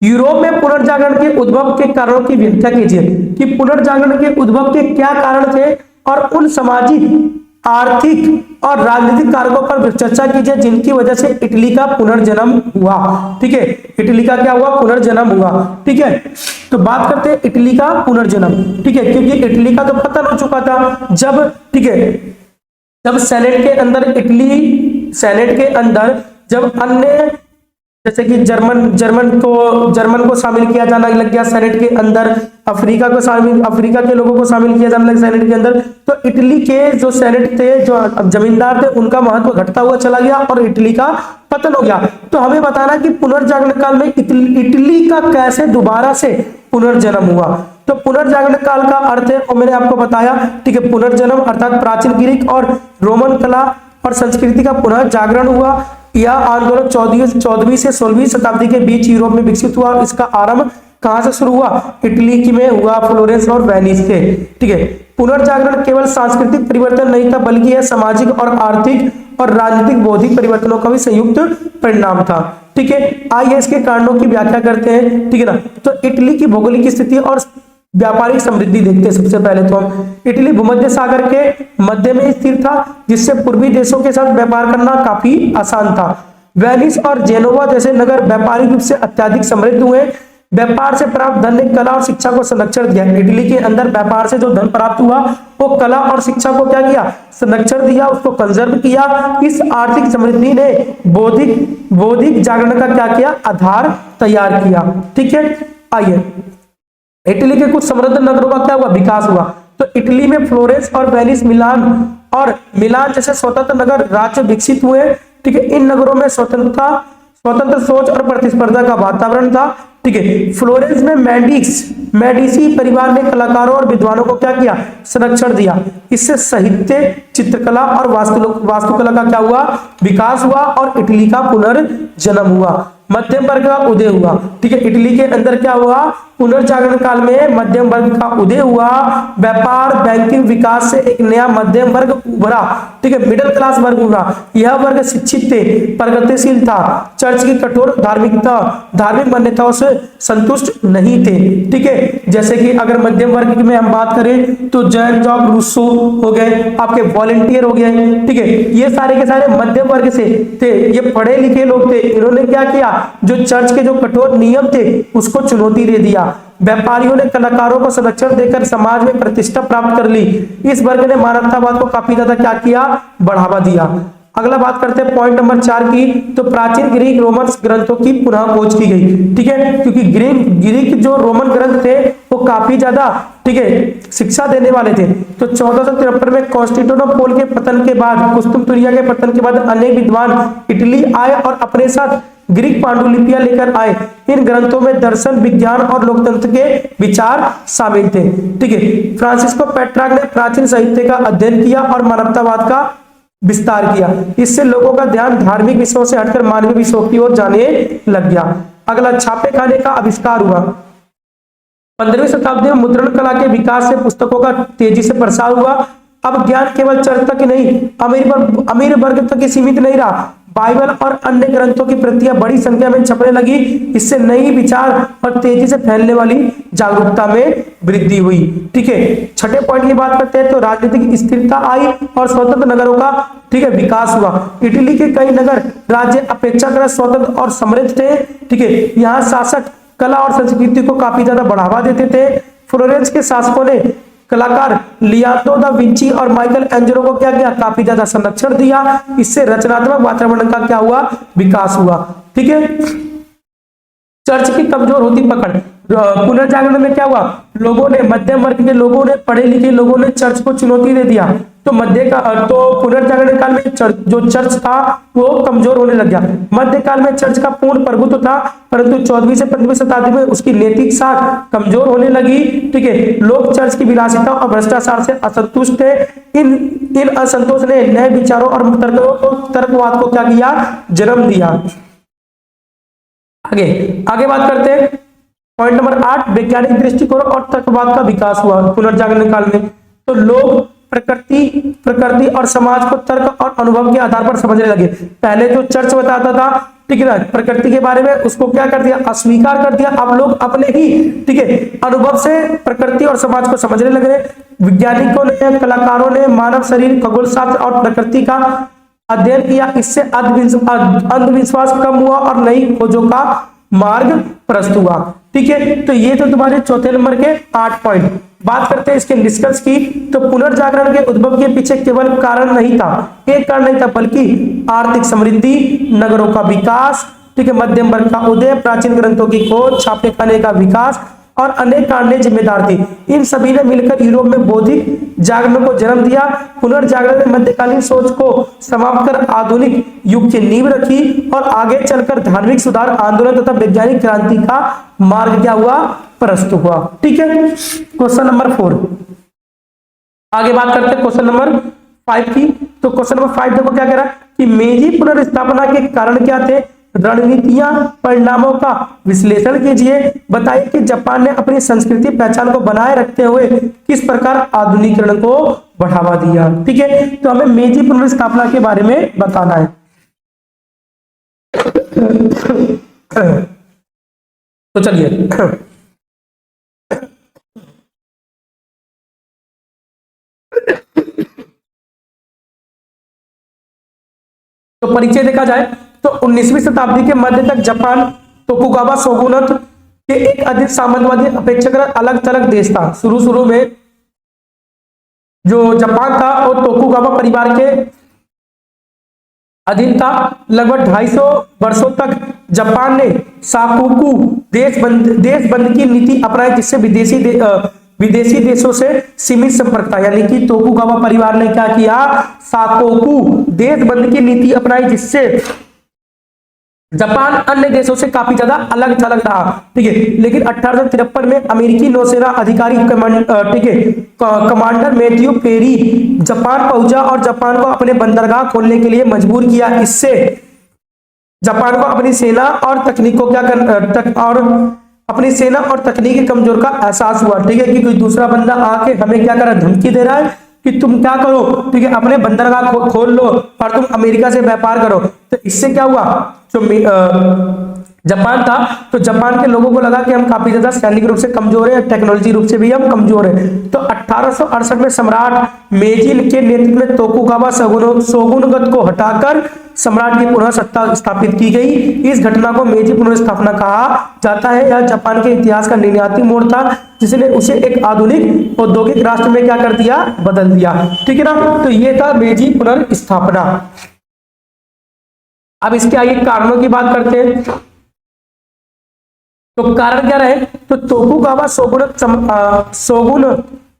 यूरोप में पुनर्जागरण के उद्भव के कारणों की व्याख्या कीजिए। कि पुनर्जागरण के उद्भव के क्या कारण थे और उन सामाजिक, आर्थिक और राजनीतिक कारकों पर चर्चा कीजिए जिनकी वजह से इटली का पुनर्जन्म हुआ, ठीक है। इटली का क्या हुआ, पुनर्जन्म हुआ, ठीक है। तो बात करते हैं इटली का पुनर्जन्म, ठीक है, क्योंकि इटली का तो पतन हो चुका था जब, ठीक है, जब सेनेट के अंदर जब अन्य जैसे कि जर्मन को शामिल किया जाना लग गया सेनेट के अंदर, अफ्रीका के लोगों को शामिल किया जाने लगा सेनेट के अंदर, तो इटली के जो सेनेट थे, जो जमींदार थे, उनका महत्व घटता हुआ चला गया और इटली का पतन हो गया। तो हमें बताना कि पुनर्जागरण काल में इटली का कैसे दोबारा से पुनर्जन्म हुआ। तो पुनर्जागरण काल का अर्थ है, और मैंने आपको बताया, ठीक है, पुनर्जन्म अर्थात प्राचीन ग्रीक और रोमन कला और संस्कृति का पुनः जागरण हुआ। यह आंदोलन 14वीं से 16वीं शताब्दी के बीच यूरोप में विकसित हुआ। इसका आरंभ कहां से शुरू हुआ, इटली में हुआ, फ्लोरेंस और वेनिस से, ठीक है। पुनर्जागरण केवल सांस्कृतिक परिवर्तन नहीं था बल्कि यह सामाजिक और आर्थिक और राजनीतिक बौद्धिक परिवर्तनों का भी संयुक्त परिणाम था, ठीक है। आइए इसके कारणों की व्याख्या करते हैं, ठीक है ना। तो इटली की भौगोलिक स्थिति और व्यापारिक समृद्धि देखते हैं। सबसे पहले तो हम इटली भूमध्य सागर के मध्य में स्थित था, जिससे पूर्वी देशों के साथ व्यापार करना काफी आसान था। वेनिस और जेनोवा जैसे नगर व्यापारिक रूप से अत्यधिक समृद्ध हुए। व्यापार से प्राप्त धन ने कला और शिक्षा को संरक्षण दिया। इटली के अंदर व्यापार से जो धन प्राप्त हुआ वो कला और शिक्षा को क्या किया, संरक्षण दिया, उसको कंजर्व किया। इस आर्थिक समृद्धि ने बौद्धिक जागरण का क्या किया, आधार तैयार किया, ठीक है। आइए इटली के कुछ समृद्ध नगरों का क्या हुआ, विकास हुआ। तो इटली में फ्लोरेंस और वेनिस, मिलान जैसे स्वतंत्र नगर राज्य विकसित हुए। ठीक है, इन नगरों में स्वतंत्र सोच और प्रतिस्पर्धा का वातावरण था। ठीक है, फ्लोरेंस में मेडिसी परिवार ने कलाकारों और विद्वानों को क्या किया, संरक्षण दिया। इससे साहित्य, चित्रकला और वास्तुकला का क्या हुआ, विकास हुआ और इटली का पुनर्जन्म हुआ, मध्यम वर्ग का उदय हुआ। ठीक है, इटली के अंदर क्या हुआ, पुनर्जागरण काल में मध्यम वर्ग का उदय हुआ। व्यापार बैंकिंग विकास से एक नया मध्यम वर्ग उभरा। ठीक है, मिडिल क्लास वर्ग उभरा। यह वर्ग शिक्षित थे, प्रगतिशील था, चर्च की कठोर धार्मिक मान्यताओं से संतुष्ट नहीं थे। ठीक है, जैसे कि अगर मध्यम वर्ग में हम बात करें तो जैन जॉक रूसो हो गए, आपके वॉलेंटियर हो गए। ठीक है, ये सारे के सारे मध्यम वर्ग से थे, ये पढ़े लिखे लोग थे। इन्होंने क्या किया, जो चर्च के जो कठोर नियम थे उसको चुनौती दे दिया। व्यापारियों ने कलाकारों को संरक्षण देकर समाज में प्रतिष्ठा प्राप्त कर ली। इस वर्ग ने मानवतावाद को काफी ज्यादा क्या किया, बढ़ावा दिया। अगला बात करते हैं पॉइंट नंबर 4 की, तो प्राचीन ग्रीक रोमन ग्रंथों की पुनः खोज की गई। ठीक है, क्योंकि ग्रीक जो रोमन ग्रंथ थे वो काफी ज्यादा, ठीक है, शिक्षा देने वाले थे। तो 1453 में कॉन्स्टेंटिनोपल के पतन के बाद, कुस्तुनतुनिया के पतन के बाद अनेक विद्वान इटली आए और अपने साथ ग्रीक पांडुलिपियां लेकर आए। इन ग्रंथों में दर्शन, विज्ञान और लोकतंत्र के विचार शामिल थे। ठीक है, फ्रांसिस्को पेट्रार्क ने प्राचीन साहित्य का अध्ययन किया और मानवतावाद का विस्तार किया। इससे लोगों का ध्यान धार्मिक विषयों से हटकर मानवीय विषयों की ओर जाने लग गया। अगला, छापे खाने का आविष्कार हुआ। 15वीं शताब्दी में मुद्रण कला के विकास से पुस्तकों का तेजी से प्रसार हुआ। अब ज्ञान केवल चर्च तक ही नहीं, अमीर वर्ग तक ही सीमित नहीं रहा। बाइबल और अन्य ग्रंथों की प्रतियां बड़ी संख्या में छपने लगी। इससे नई विचार और तेजी से फैलने वाली जागरूकता में वृद्धि हुई। ठीक है, छठे पॉइंट की बात करते हैं तो राजनीतिक स्थिरता आई और स्वतंत्र नगरों का, ठीक है, विकास हुआ। इटली के कई नगर राज्य अपेक्षाकृत स्वतंत्र और समृद्ध थे। ठीक है, यहाँ शासक कला और संस्कृति को काफी ज्यादा बढ़ावा देते थे। फ्लोरेंस के शासकों ने कलाकार लियोनार्डो दा विंची और माइकल एंजेलो को क्या किया, काफी ज्यादा संरक्षण दिया। इससे रचनात्मक वातावरण का क्या हुआ, विकास हुआ। ठीक है, चर्च की कमजोर होती पकड़, पुनर्जागरण में क्या हुआ, लोगों ने, मध्यम वर्ग के लोगों ने, पढ़े लिखे लोगों ने चर्च को चुनौती दे दिया। तो पुनर्जागरण काल में जो चर्च था वो कमजोर होने लग गया। मध्यकाल में चर्च का पूर्ण प्रभुत्व था, परंतु 14वीं से 15वीं शताब्दी में उसकी नैतिक साख कमजोर होने लगी। ठीक है, लोग चर्च की विलासिता और भ्रष्टाचार से असंतुष्ट थे। इन असंतोष ने नए विचारों और तर्कवाद को क्या किया, जन्म दिया। आगे बात करते हैं पॉइंट नंबर 8, वैज्ञानिक दृष्टिकोण और तर्कवाद का विकास हुआ पुनर्जागरण काल में। तो लोग प्रकृति और समाज को तर्क और अनुभव के आधार पर समझने लगे। पहले जो चर्च बताता था, ठीक है ना, प्रकृति के बारे में, उसको क्या कर दिया, अस्वीकार कर दिया। अब लोग अपने ही, ठीक है, अनुभव से प्रकृति और समाज को समझने लगे। वैज्ञानिकों ने, कलाकारों ने मानव शरीर, खगोलशास्त्र और प्रकृति का अध्ययन किया। इससे अंधविश्वास कम हुआ और नई खोजों का मार्ग प्रशस्त हुआ। ठीक है, तो ये तो तुम्हारे चौथे नंबर के 8 पॉइंट। बात करते हैं इसके निष्कर्ष की। तो पुनर्जागरण के उद्भव के पीछे केवल कारण नहीं था, एक कारण नहीं था, बल्कि आर्थिक समृद्धि, नगरों का विकास, ठीक है, मध्यम वर्ग का उदय, प्राचीन ग्रंथों की खोज, छापे खाने का विकास और अनेक कारण जिम्मेदार थी। इन सभी ने मिलकर यूरोप में बौद्धिक जागरण को जन्म दिया। पुनर्जागरण ने मध्यकालीन सोच को समाप्त कर आधुनिक युग की नींव रखी और आगे चलकर धार्मिक सुधार आंदोलन तथा वैज्ञानिक क्रांति का मार्ग क्या हुआ, प्रस्तुत हुआ। ठीक है, क्वेश्चन नंबर 4। आगे बात करते हैं क्वेश्चन नंबर 5 की। तो क्वेश्चन नंबर 5 देखो क्या कह रहा है कि मेजी पुनर्स्थापना के कारण क्या थे, रणनीतियां, परिणामों का विश्लेषण कीजिए। बताइए कि जापान ने अपनी संस्कृति पहचान को बनाए रखते हुए किस प्रकार आधुनिकीकरण को बढ़ावा दिया। ठीक है, तो हमें मेजी पुनर्स्थापना के बारे में बताना है। तो चलिए, तो परिचय देखा जाए तो 19वीं शताब्दी के मध्य तक जापान तोकुगावा शोगुनत के एक अधिक साम्राज्यवादी अपेक्षाकृत अलग थलग देश था। शुरू में जो जापान था वो तोकुगावा परिवार के अधीन था। लगभग 250 वर्षों तक जापान ने साकुकु देश बंद की नीति अपनाई, जिससे विदेशी देशों से सीमित संपर्क था, यानी कि तोकुगावा परिवार ने क्या किया, साकोकू देशबंद की नीति अपनाई, जिससे जापान अन्य देशों से काफी ज्यादा अलग थलग रहा। ठीक है, लेकिन 1853 में अमेरिकी नौसेना अधिकारी कमांडर मैथ्यू पेरी जापान पहुंचा और जापान को अपने बंदरगाह खोलने के लिए मजबूर किया। इससे जापान को अपनी सेना और तकनीक को अपनी सेना और तकनीकी कमजोर का एहसास हुआ। ठीक है, कि कोई दूसरा बंदा आके हमें क्या कर रहा है, धमकी दे रहा है कि तुम क्या करो, ठीक है, अपने बंदरगाह खोल लो और तुम अमेरिका से व्यापार करो। तो इससे क्या हुआ, जो जापान था, तो जापान के लोगों को लगा कि हम काफी ज्यादा सैनिक रूप से कमजोर है, टेक्नोलॉजी रूप से भी हम कमजोर है। तो 1868 में सम्राट मेजी के नेतृत्व में तोकुगावा शोगुनगत को हटाकर सम्राट की पुनः सत्ता स्थापित की गई। इस घटना को मेजी पुनर्स्थापना कहा जाता है। यह जापान के इतिहास का निर्णायक मोड़ था, जिसने उसे एक आधुनिक औद्योगिक राष्ट्र में क्या कर दिया, बदल दिया। ठीक है ना, तो ये था मेजी पुनर्स्थापना। अब इसके आगे कारणों की बात करते हैं। तो कारण क्या रहे, तो तोकुगावा शोगुन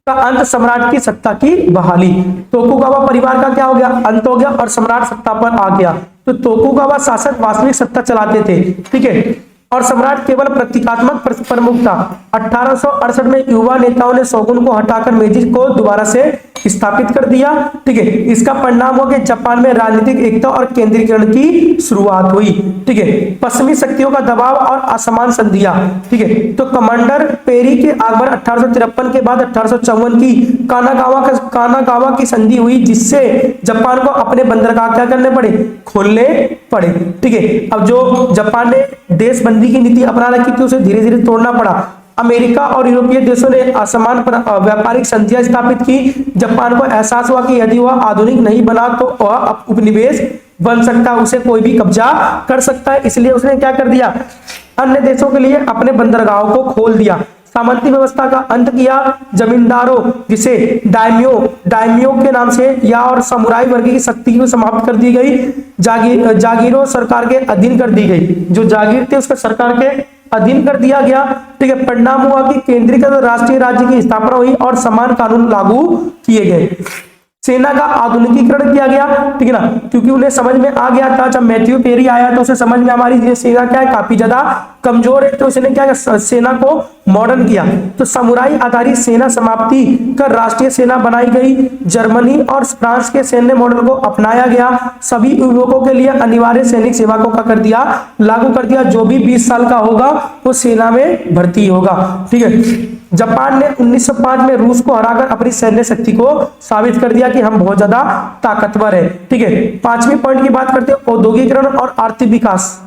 का अंत, सम्राट की सत्ता की बहाली। तोकुगावा परिवार का क्या हो गया, अंत हो गया और सम्राट सत्ता पर आ गया। तो तोकुगावा शासक वास्तविक सत्ता चलाते थे, ठीक है, और सम्राट केवल प्रतीकात्मक प्रमुख था। 1868 में युवा नेताओं ने शोगुन को हटाकर मेजी को दोबारा से स्थापित कर दिया। ठीक है, इसका परिणाम हुआ कि जापान में राजनीतिक एकता और केंद्रीकरण की शुरुआत हुई। ठीक है, पश्चिमी शक्तियों का दबाव और असमान संधियां। ठीक है, तो कमांडर पेरी के आगमन 1853 के बाद 1854 की कानागावा की संधि हुई, जिससे जापान को अपने बंदरगाह क्या करने पड़े, खोलने पड़े। ठीक है, अब जो जापान ने देशबंदी की नीति अपना रखी थी, उसे धीरे धीरे तोड़ना पड़ा। अमेरिका और यूरोपीय देशों ने असमान व्यापारिक संधियां स्थापित की। जापान को एहसास हुआ कि यदि वह आधुनिक नहीं बना तो वह उपनिवेश बन सकता है, उसे कोई भी कब्जा कर सकता है। इसलिए उसने क्या कर दिया, अन्य देशों के लिए अपने बंदरगाहों को खोल दिया। सामंती व्यवस्था का अंत किया। जमींदारों, जिसे दाइम्यो के नाम से या और समुराई वर्ग की शक्ति को समाप्त कर दी गई। जागीरों सरकार के अधीन कर दी गई। जो जागीर थे उसको सरकार के अधीन कर दिया गया। ठीक है, परिणाम हुआ कि केंद्रीकृत राष्ट्रीय राज्य की स्थापना हुई और समान कानून लागू किए गए। सेना का आधुनिकीकरण किया गया। ठीक है ना, क्योंकि उन्हें समझ में आ गया था, जब मैथ्यू पेरी आया तो उसे समझ में हमारी सेना क्या है, काफी ज्यादा कमजोर है, तो उसने क्या किया, सेना को मॉडर्न किया। तो समुराई आधारित सेना समाप्ति कर राष्ट्रीय सेना बनाई गई। जर्मनी और फ्रांस के सैन्य मॉडल को अपनाया गया। सभी युवकों के लिए अनिवार्य सैनिक सेवा को क्या कर दिया, लागू कर दिया। जो भी 20 साल का होगा वो सेना में भर्ती होगा। ठीक है, जापान ने 1905 में रूस को हराकर अपनी सैन्य शक्ति को साबित कर दिया कि हम बहुत ज्यादा ताकतवर है। ठीक है, 5वें पॉइंट की बात करते हैं, औद्योगिकरण और आर्थिक विकास।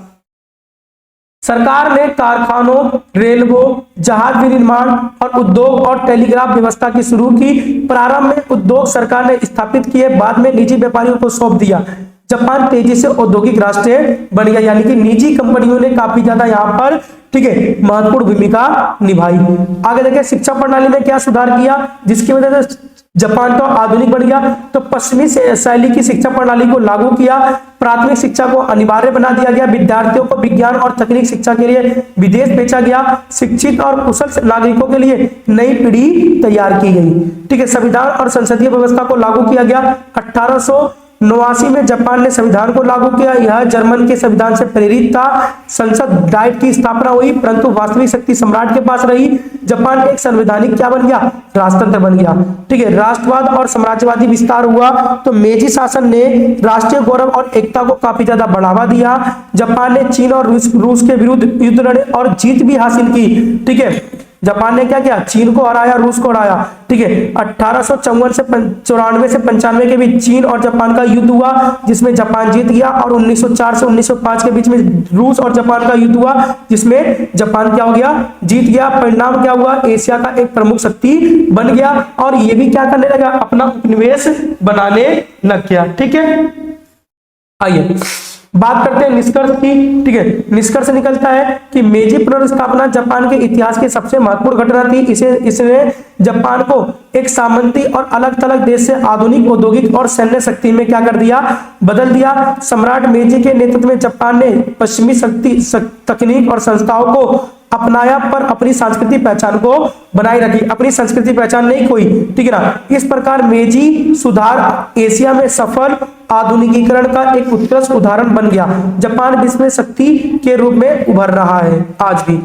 सरकार ने कारखानों, रेलवे, जहाज विनिर्माण और उद्योग और टेलीग्राफ व्यवस्था की शुरू की। प्रारंभ में उद्योग सरकार ने स्थापित किए, बाद में निजी व्यापारियों को सौंप दिया। जापान तेजी से औद्योगिक राष्ट्र बन गया, यानी कि निजी कंपनियों ने काफी ज्यादा यहाँ पर, ठीक है, महत्वपूर्ण भूमिका निभाई। आगे देखिए, शिक्षा प्रणाली में क्या सुधार किया, जिसकी वजह से जापान तो आधुनिक बन गया। तो पश्चिमी शैली की शिक्षा प्रणाली को लागू किया। प्राथमिक शिक्षा को अनिवार्य बना दिया गया। विद्यार्थियों को विज्ञान और तकनीक शिक्षा के लिए विदेश भेजा गया। शिक्षित और कुशल नागरिकों के लिए नई पीढ़ी तैयार की गई। ठीक है, संविधान और संसदीय व्यवस्था को लागू किया गया। 1889 में जापान ने संविधान को लागू किया। यह जर्मन के संविधान से प्रेरित था। संसद डाइट की स्थापना हुई, परंतु वास्तविक शक्ति सम्राट के पास रही। जापान एक संवैधानिक क्या बन गया, राष्ट्रतंत्र बन गया। ठीक है, राष्ट्रवाद और साम्राज्यवादी विस्तार हुआ। तो मेजी शासन ने राष्ट्रीय गौरव और एकता को काफी ज्यादा बढ़ावा दिया। जापान ने चीन और रूस के विरुद्ध युद्ध लड़े और जीत भी हासिल की। ठीक है, जापान ने क्या किया, चीन को हराया, रूस को हराया। ठीक है, 1854 से 94 से 95 के बीच चीन और जापान का युद्ध हुआ, जिसमें जापान जीत गया। और 1904 से 1905 के बीच में रूस और जापान का युद्ध हुआ, जिसमें जापान क्या हो गया, जीत गया। परिणाम क्या हुआ, एशिया का एक प्रमुख शक्ति बन गया और ये भी क्या करने लगा, अपना उपनिवेश बनाने लग गया। ठीक है, आइए बात करते हैं निष्कर्ष की। ठीक है, निष्कर्ष निकलता है कि मेजी पुनर्स्थापना जापान के इतिहास की सबसे महत्वपूर्ण घटना थी। इसने जापान को एक सामंती और अलग थलग देश से आधुनिक औद्योगिक और सैन्य शक्ति में क्या कर दिया, बदल दिया। सम्राट मेजी के नेतृत्व में जापान ने पश्चिमी शक्ति, तकनीक और संस्थाओं को अपनाया पर अपनी सांस्कृतिक पहचान को बनाए रखी, अपनी सांस्कृतिक पहचान नहीं खोई, ठीक है ना। इस प्रकार मेजी सुधार एशिया में सफल आधुनिकीकरण का एक उत्कृष्ट उदाहरण बन गया। जापान विश्व में शक्ति के रूप में उभर रहा है आज भी।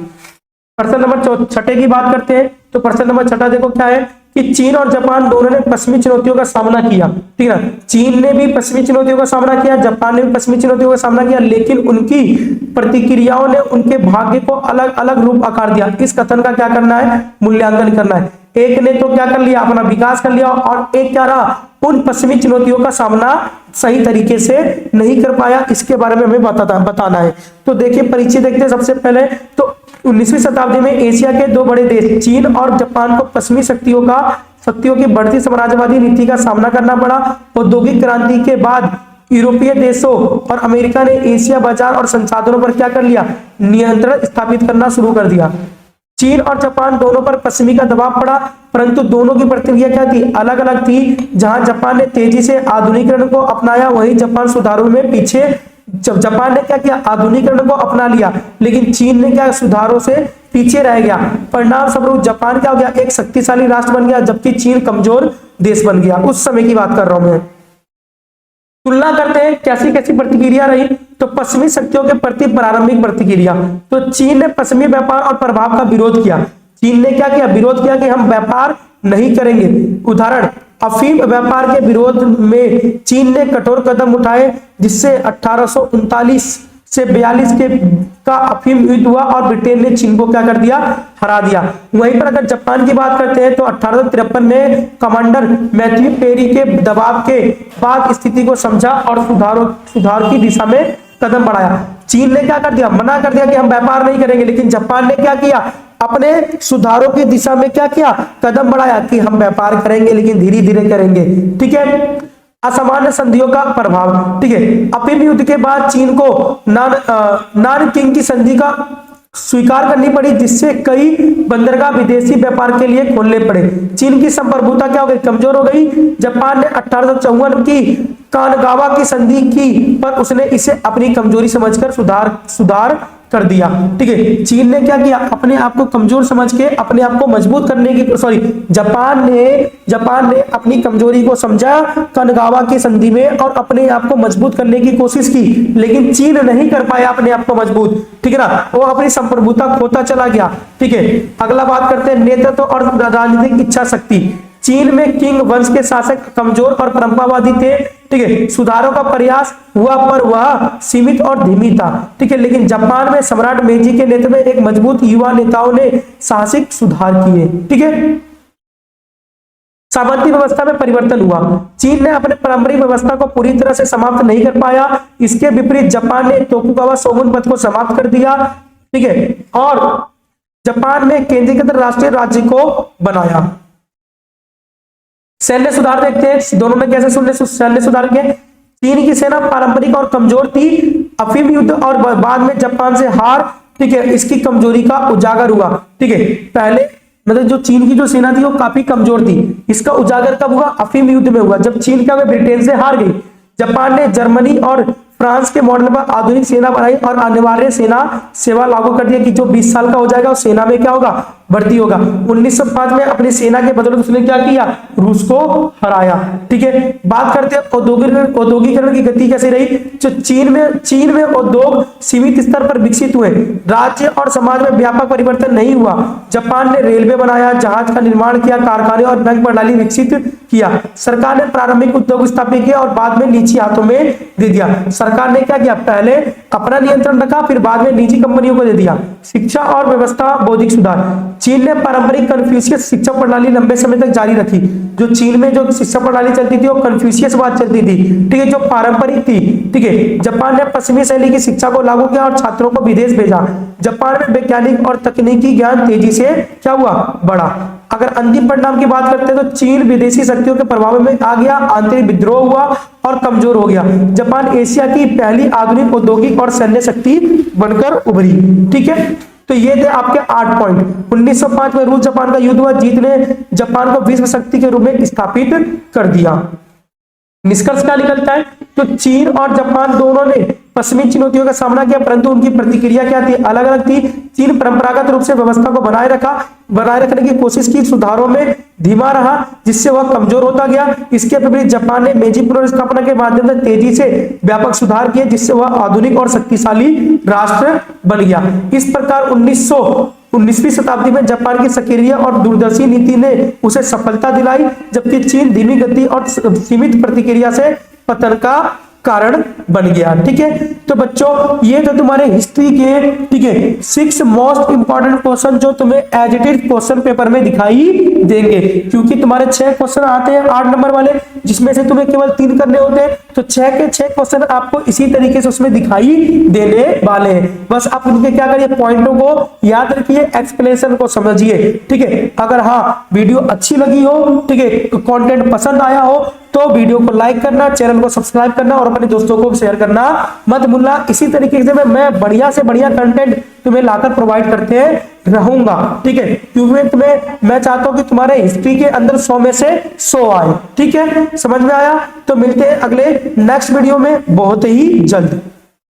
प्रश्न नंबर 6 की बात करते हैं। तो प्रश्न नंबर 6 देखो क्या है कि चीन और जापान दोनों ने पश्चिमी चुनौतियों का सामना किया, ठीक है ना। चीन ने भी पश्चिमी चुनौतियों का सामना किया, जापान ने भी पश्चिमी चुनौतियों का सामना किया, लेकिन उनकी प्रतिक्रियाओं ने उनके भाग्य को अलग अलग रूप आकार दिया। इस कथन का क्या करना है, मूल्यांकन करना है। एक ने तो क्या कर लिया, अपना विकास कर लिया, और एक क्या रहा, उन पश्चिमी चुनौतियों का सामना सही तरीके से नहीं कर पाया। इसके बारे में हमें बताना है। तो देखिए परिचय देखते हैं। सबसे पहले तो 19वीं शताब्दी में एशिया के दो बड़े देश चीन और जापान को पश्चिमी शक्तियों की बढ़ती साम्राज्यवादी नीति का सामना करना पड़ा। औद्योगिक क्रांति के बाद यूरोपीय देशों और अमेरिका ने एशिया बाजार और संसाधनों पर क्या कर लिया, नियंत्रण स्थापित करना शुरू कर दिया। चीन और जापान दोनों पर पश्चिमी का दबाव पड़ा, परंतु दोनों की प्रतिक्रिया क्या थी, अलग अलग थी। जहां जापान ने तेजी से आधुनिकीकरण को अपनाया, वहीं जापान सुधारों में पीछे। जापान ने क्या किया, आधुनिकीकरण को अपना लिया, लेकिन चीन ने क्या, सुधारों से पीछे रह गया। परिणाम स्वरूप जापान क्या हो गया, एक शक्तिशाली राष्ट्र बन गया, जबकि चीन कमजोर देश बन गया। उस समय की बात कर रहा हूं मैं। तुलना करते हैं कैसी कैसी प्रतिक्रिया रही। तो पश्चिमी शक्तियों के प्रति प्रारंभिक प्रतिक्रिया, तो चीन ने पश्चिमी व्यापार और प्रभाव का विरोध किया। चीन ने क्या किया, विरोध किया कि हम व्यापार नहीं करेंगे। उदाहरण, अफीम व्यापार के विरोध में चीन ने कठोर कदम उठाए, जिससे 1839 से 42 का अफीम युद्ध हुआ और ब्रिटेन ने चीन को क्या कर दिया, हरा दिया। वहीं पर अगर जापान की बात करते हैं तो 1853 में कमांडर मैथ्यू पेरी के दबाव के बाद स्थिति को समझा और सुधार की दिशा में कदम बढ़ाया। चीन ने क्या कर दिया, मना कर दिया कि हम व्यापार नहीं करेंगे, लेकिन जापान ने क्या किया, अपने सुधारों की दिशा में क्या किया, कदम बढ़ाया कि हम व्यापार करेंगे लेकिन धीरे धीरे करेंगे, ठीक है। असामान्य संधियों का प्रभाव, ठीक है। अफीम युद्ध के बाद चीन को नानकिंग की संधि का स्वीकार करनी पड़ी, जिससे कई बंदरगाह विदेशी व्यापार के लिए खोलने पड़े। चीन की संप्रभुता क्या हो गई, कमजोर हो गई। जापान ने 1854 की कानगावा की संधि की, पर उसने इसे अपनी कमजोरी समझकर सुधार कर दिया, ठीक है। चीन ने क्या किया, अपने आप को कमजोर समझ के अपने आप को मजबूत करने की जापान ने अपनी कमजोरी को समझा कानगावा की संधि में और अपने आप को मजबूत करने की कोशिश की, लेकिन चीन नहीं कर पाया अपने आप को मजबूत, ठीक है ना। वो अपनी संप्रभुता खोता चला गया, ठीक है। अगला बात करते हैं नेतृत्व और राजनीतिक इच्छा शक्ति। चीन में किंग वंश के शासक कमजोर और परंपरावादी थे, ठीक है। सुधारों का प्रयास हुआ पर वह सीमित और धीमी था, ठीक है। लेकिन जापान में सम्राट मेजी के नेतृत्व में एक मजबूत युवा नेताओं ने साहसिक सुधार किए, ठीक है। सामंती व्यवस्था में परिवर्तन हुआ। चीन ने अपने पारंपरिक व्यवस्था को पूरी तरह से समाप्त नहीं कर पाया। इसके विपरीत जापान ने तोकुगावा शोगुन पद को समाप्त कर दिया, ठीक है, और जापान ने केंद्रीकृत राष्ट्रीय राज्य को बनाया। सैन्य सुधार देखते हैं दोनों में कैसे सैन्य सुधार किए। चीन की सेना पारंपरिक और कमजोर थी। अफीम युद्ध और बाद में जापान से हार, ठीक है, इसकी कमजोरी का उजागर हुआ, ठीक है। पहले मतलब जो चीन की जो सेना थी वो काफी कमजोर थी, इसका उजागर कब हुआ, अफीम युद्ध में हुआ, जब चीन क्या हुआ, ब्रिटेन से हार गई। जापान ने जर्मनी और फ्रांस के मॉडल पर आधुनिक सेना बनाई और अनिवार्य सेना सेवा लागू कर दिया कि जो 20 साल का हो जाएगा उस सेना में क्या होगा, भर्ती होगा। 1905 में अपनी सेना के बदौलत उसने क्या किया, रूस को हराया, ठीक है। बात करते हैं औद्योगिकरण की गति कैसे रही। जो चीन में उद्योग सीमित स्तर पर विकसित हुए, राज्य और समाज में व्यापक परिवर्तन नहीं हुआ। जापान ने रेलवे बनाया, जहाज का निर्माण किया, कारखाने और बैंक प्रणाली विकसित किया। सरकार ने प्रारंभिक उद्योग स्थापित किया और बाद में निजी हाथों में दे दिया। सरकार ने क्या किया, पहले अपना नियंत्रण रखा, फिर बाद में निजी कंपनियों को दे दिया। शिक्षा और व्यवस्था, बौद्धिक सुधार। चीन ने पारंपरिक कन्फ्यूशियस शिक्षा प्रणाली लंबे समय तक जारी रखी। जो चीन में जो शिक्षा प्रणाली चलती थी वो कन्फ्यूशियसवाद चलती थी, ठीक है, जो पारंपरिक थी, ठीक है। जापान ने पश्चिमी शैली की शिक्षा को लागू किया और छात्रों को विदेश भेजा। जापान में वैज्ञानिक और तकनीकी ज्ञान तेजी से क्या हुआ, बढ़ा। अगर अंतिम परिणाम की बात करते हैं तो चीन विदेशी शक्तियों के प्रभाव में आ गया, आंतरिक विद्रोह हुआ और कमजोर हो गया। जापान एशिया की पहली आधुनिक औद्योगिक और सैन्य शक्ति बनकर उभरी, ठीक है। तो ये थे आपके 8 पॉइंट। 1905 में रूस जापान का युद्ध हुआ, जीत ने जापान को विश्व शक्ति के रूप में स्थापित कर दिया। निष्कर्ष क्या निकलता है, तो चीन और जापान दोनों ने पश्चिमी चुनौतियों का सामना किया, परंतु उनकी प्रतिक्रिया क्या थी, अलग अलग थी। चीन परंपरागत रूप से व्यवस्था को बनाए रखने की कोशिश की, सुधारों में धीमा रहा जिससे वह कमजोर होता गया। इसके विपरीत जापान ने मेजी पुनर्स्थापना के माध्यम से तेजी से व्यापक सुधार किए जिससे वह आधुनिक और शक्तिशाली राष्ट्र बन गया। इस प्रकार 19वीं शताब्दी में जापान की सक्रिय और दूरदर्शी नीति ने उसे सफलता दिलाई, जबकि चीन धीमी गति और सीमित प्रतिक्रिया से पतन का कारण बन गया। ठीक है, तो बच्चों ये तो तुम्हारे हिस्ट्री के, ठीक है, 6 मोस्ट इंपॉर्टेंट क्वेश्चन जो तुम्हें as it is question paper में दिखाई देंगे, क्योंकि तुम्हारे 6 क्वेश्चन आते हैं 8 नंबर वाले, जिसमें से तुम्हें केवल 3 करने होते हैं, तो 6 के 6 क्वेश्चन आपको इसी तरीके से उसमें दिखाई देने वाले हैं। बस आप उनके क्या करिए, पॉइंटों को याद रखिए, एक्सप्लेनेशन को समझिए। ठीक है, अगर हाँ वीडियो अच्छी लगी हो, ठीक है, कंटेंट पसंद आया हो तो वीडियो को लाइक करना, चैनल को सब्सक्राइब करना और अपने दोस्तों को शेयर करना मत भूलना। इसी तरीके से मैं बढ़िया से बढ़िया कंटेंट तुम्हें लाकर प्रोवाइड करते रहूंगा। ठीक है, क्योंकि मैं चाहता हूं कि तुम्हारे हिस्ट्री के अंदर 100 में से 100 आए। ठीक है, समझ में आया? तो मिलते हैं अगले नेक्स्ट वीडियो में बहुत ही जल्द।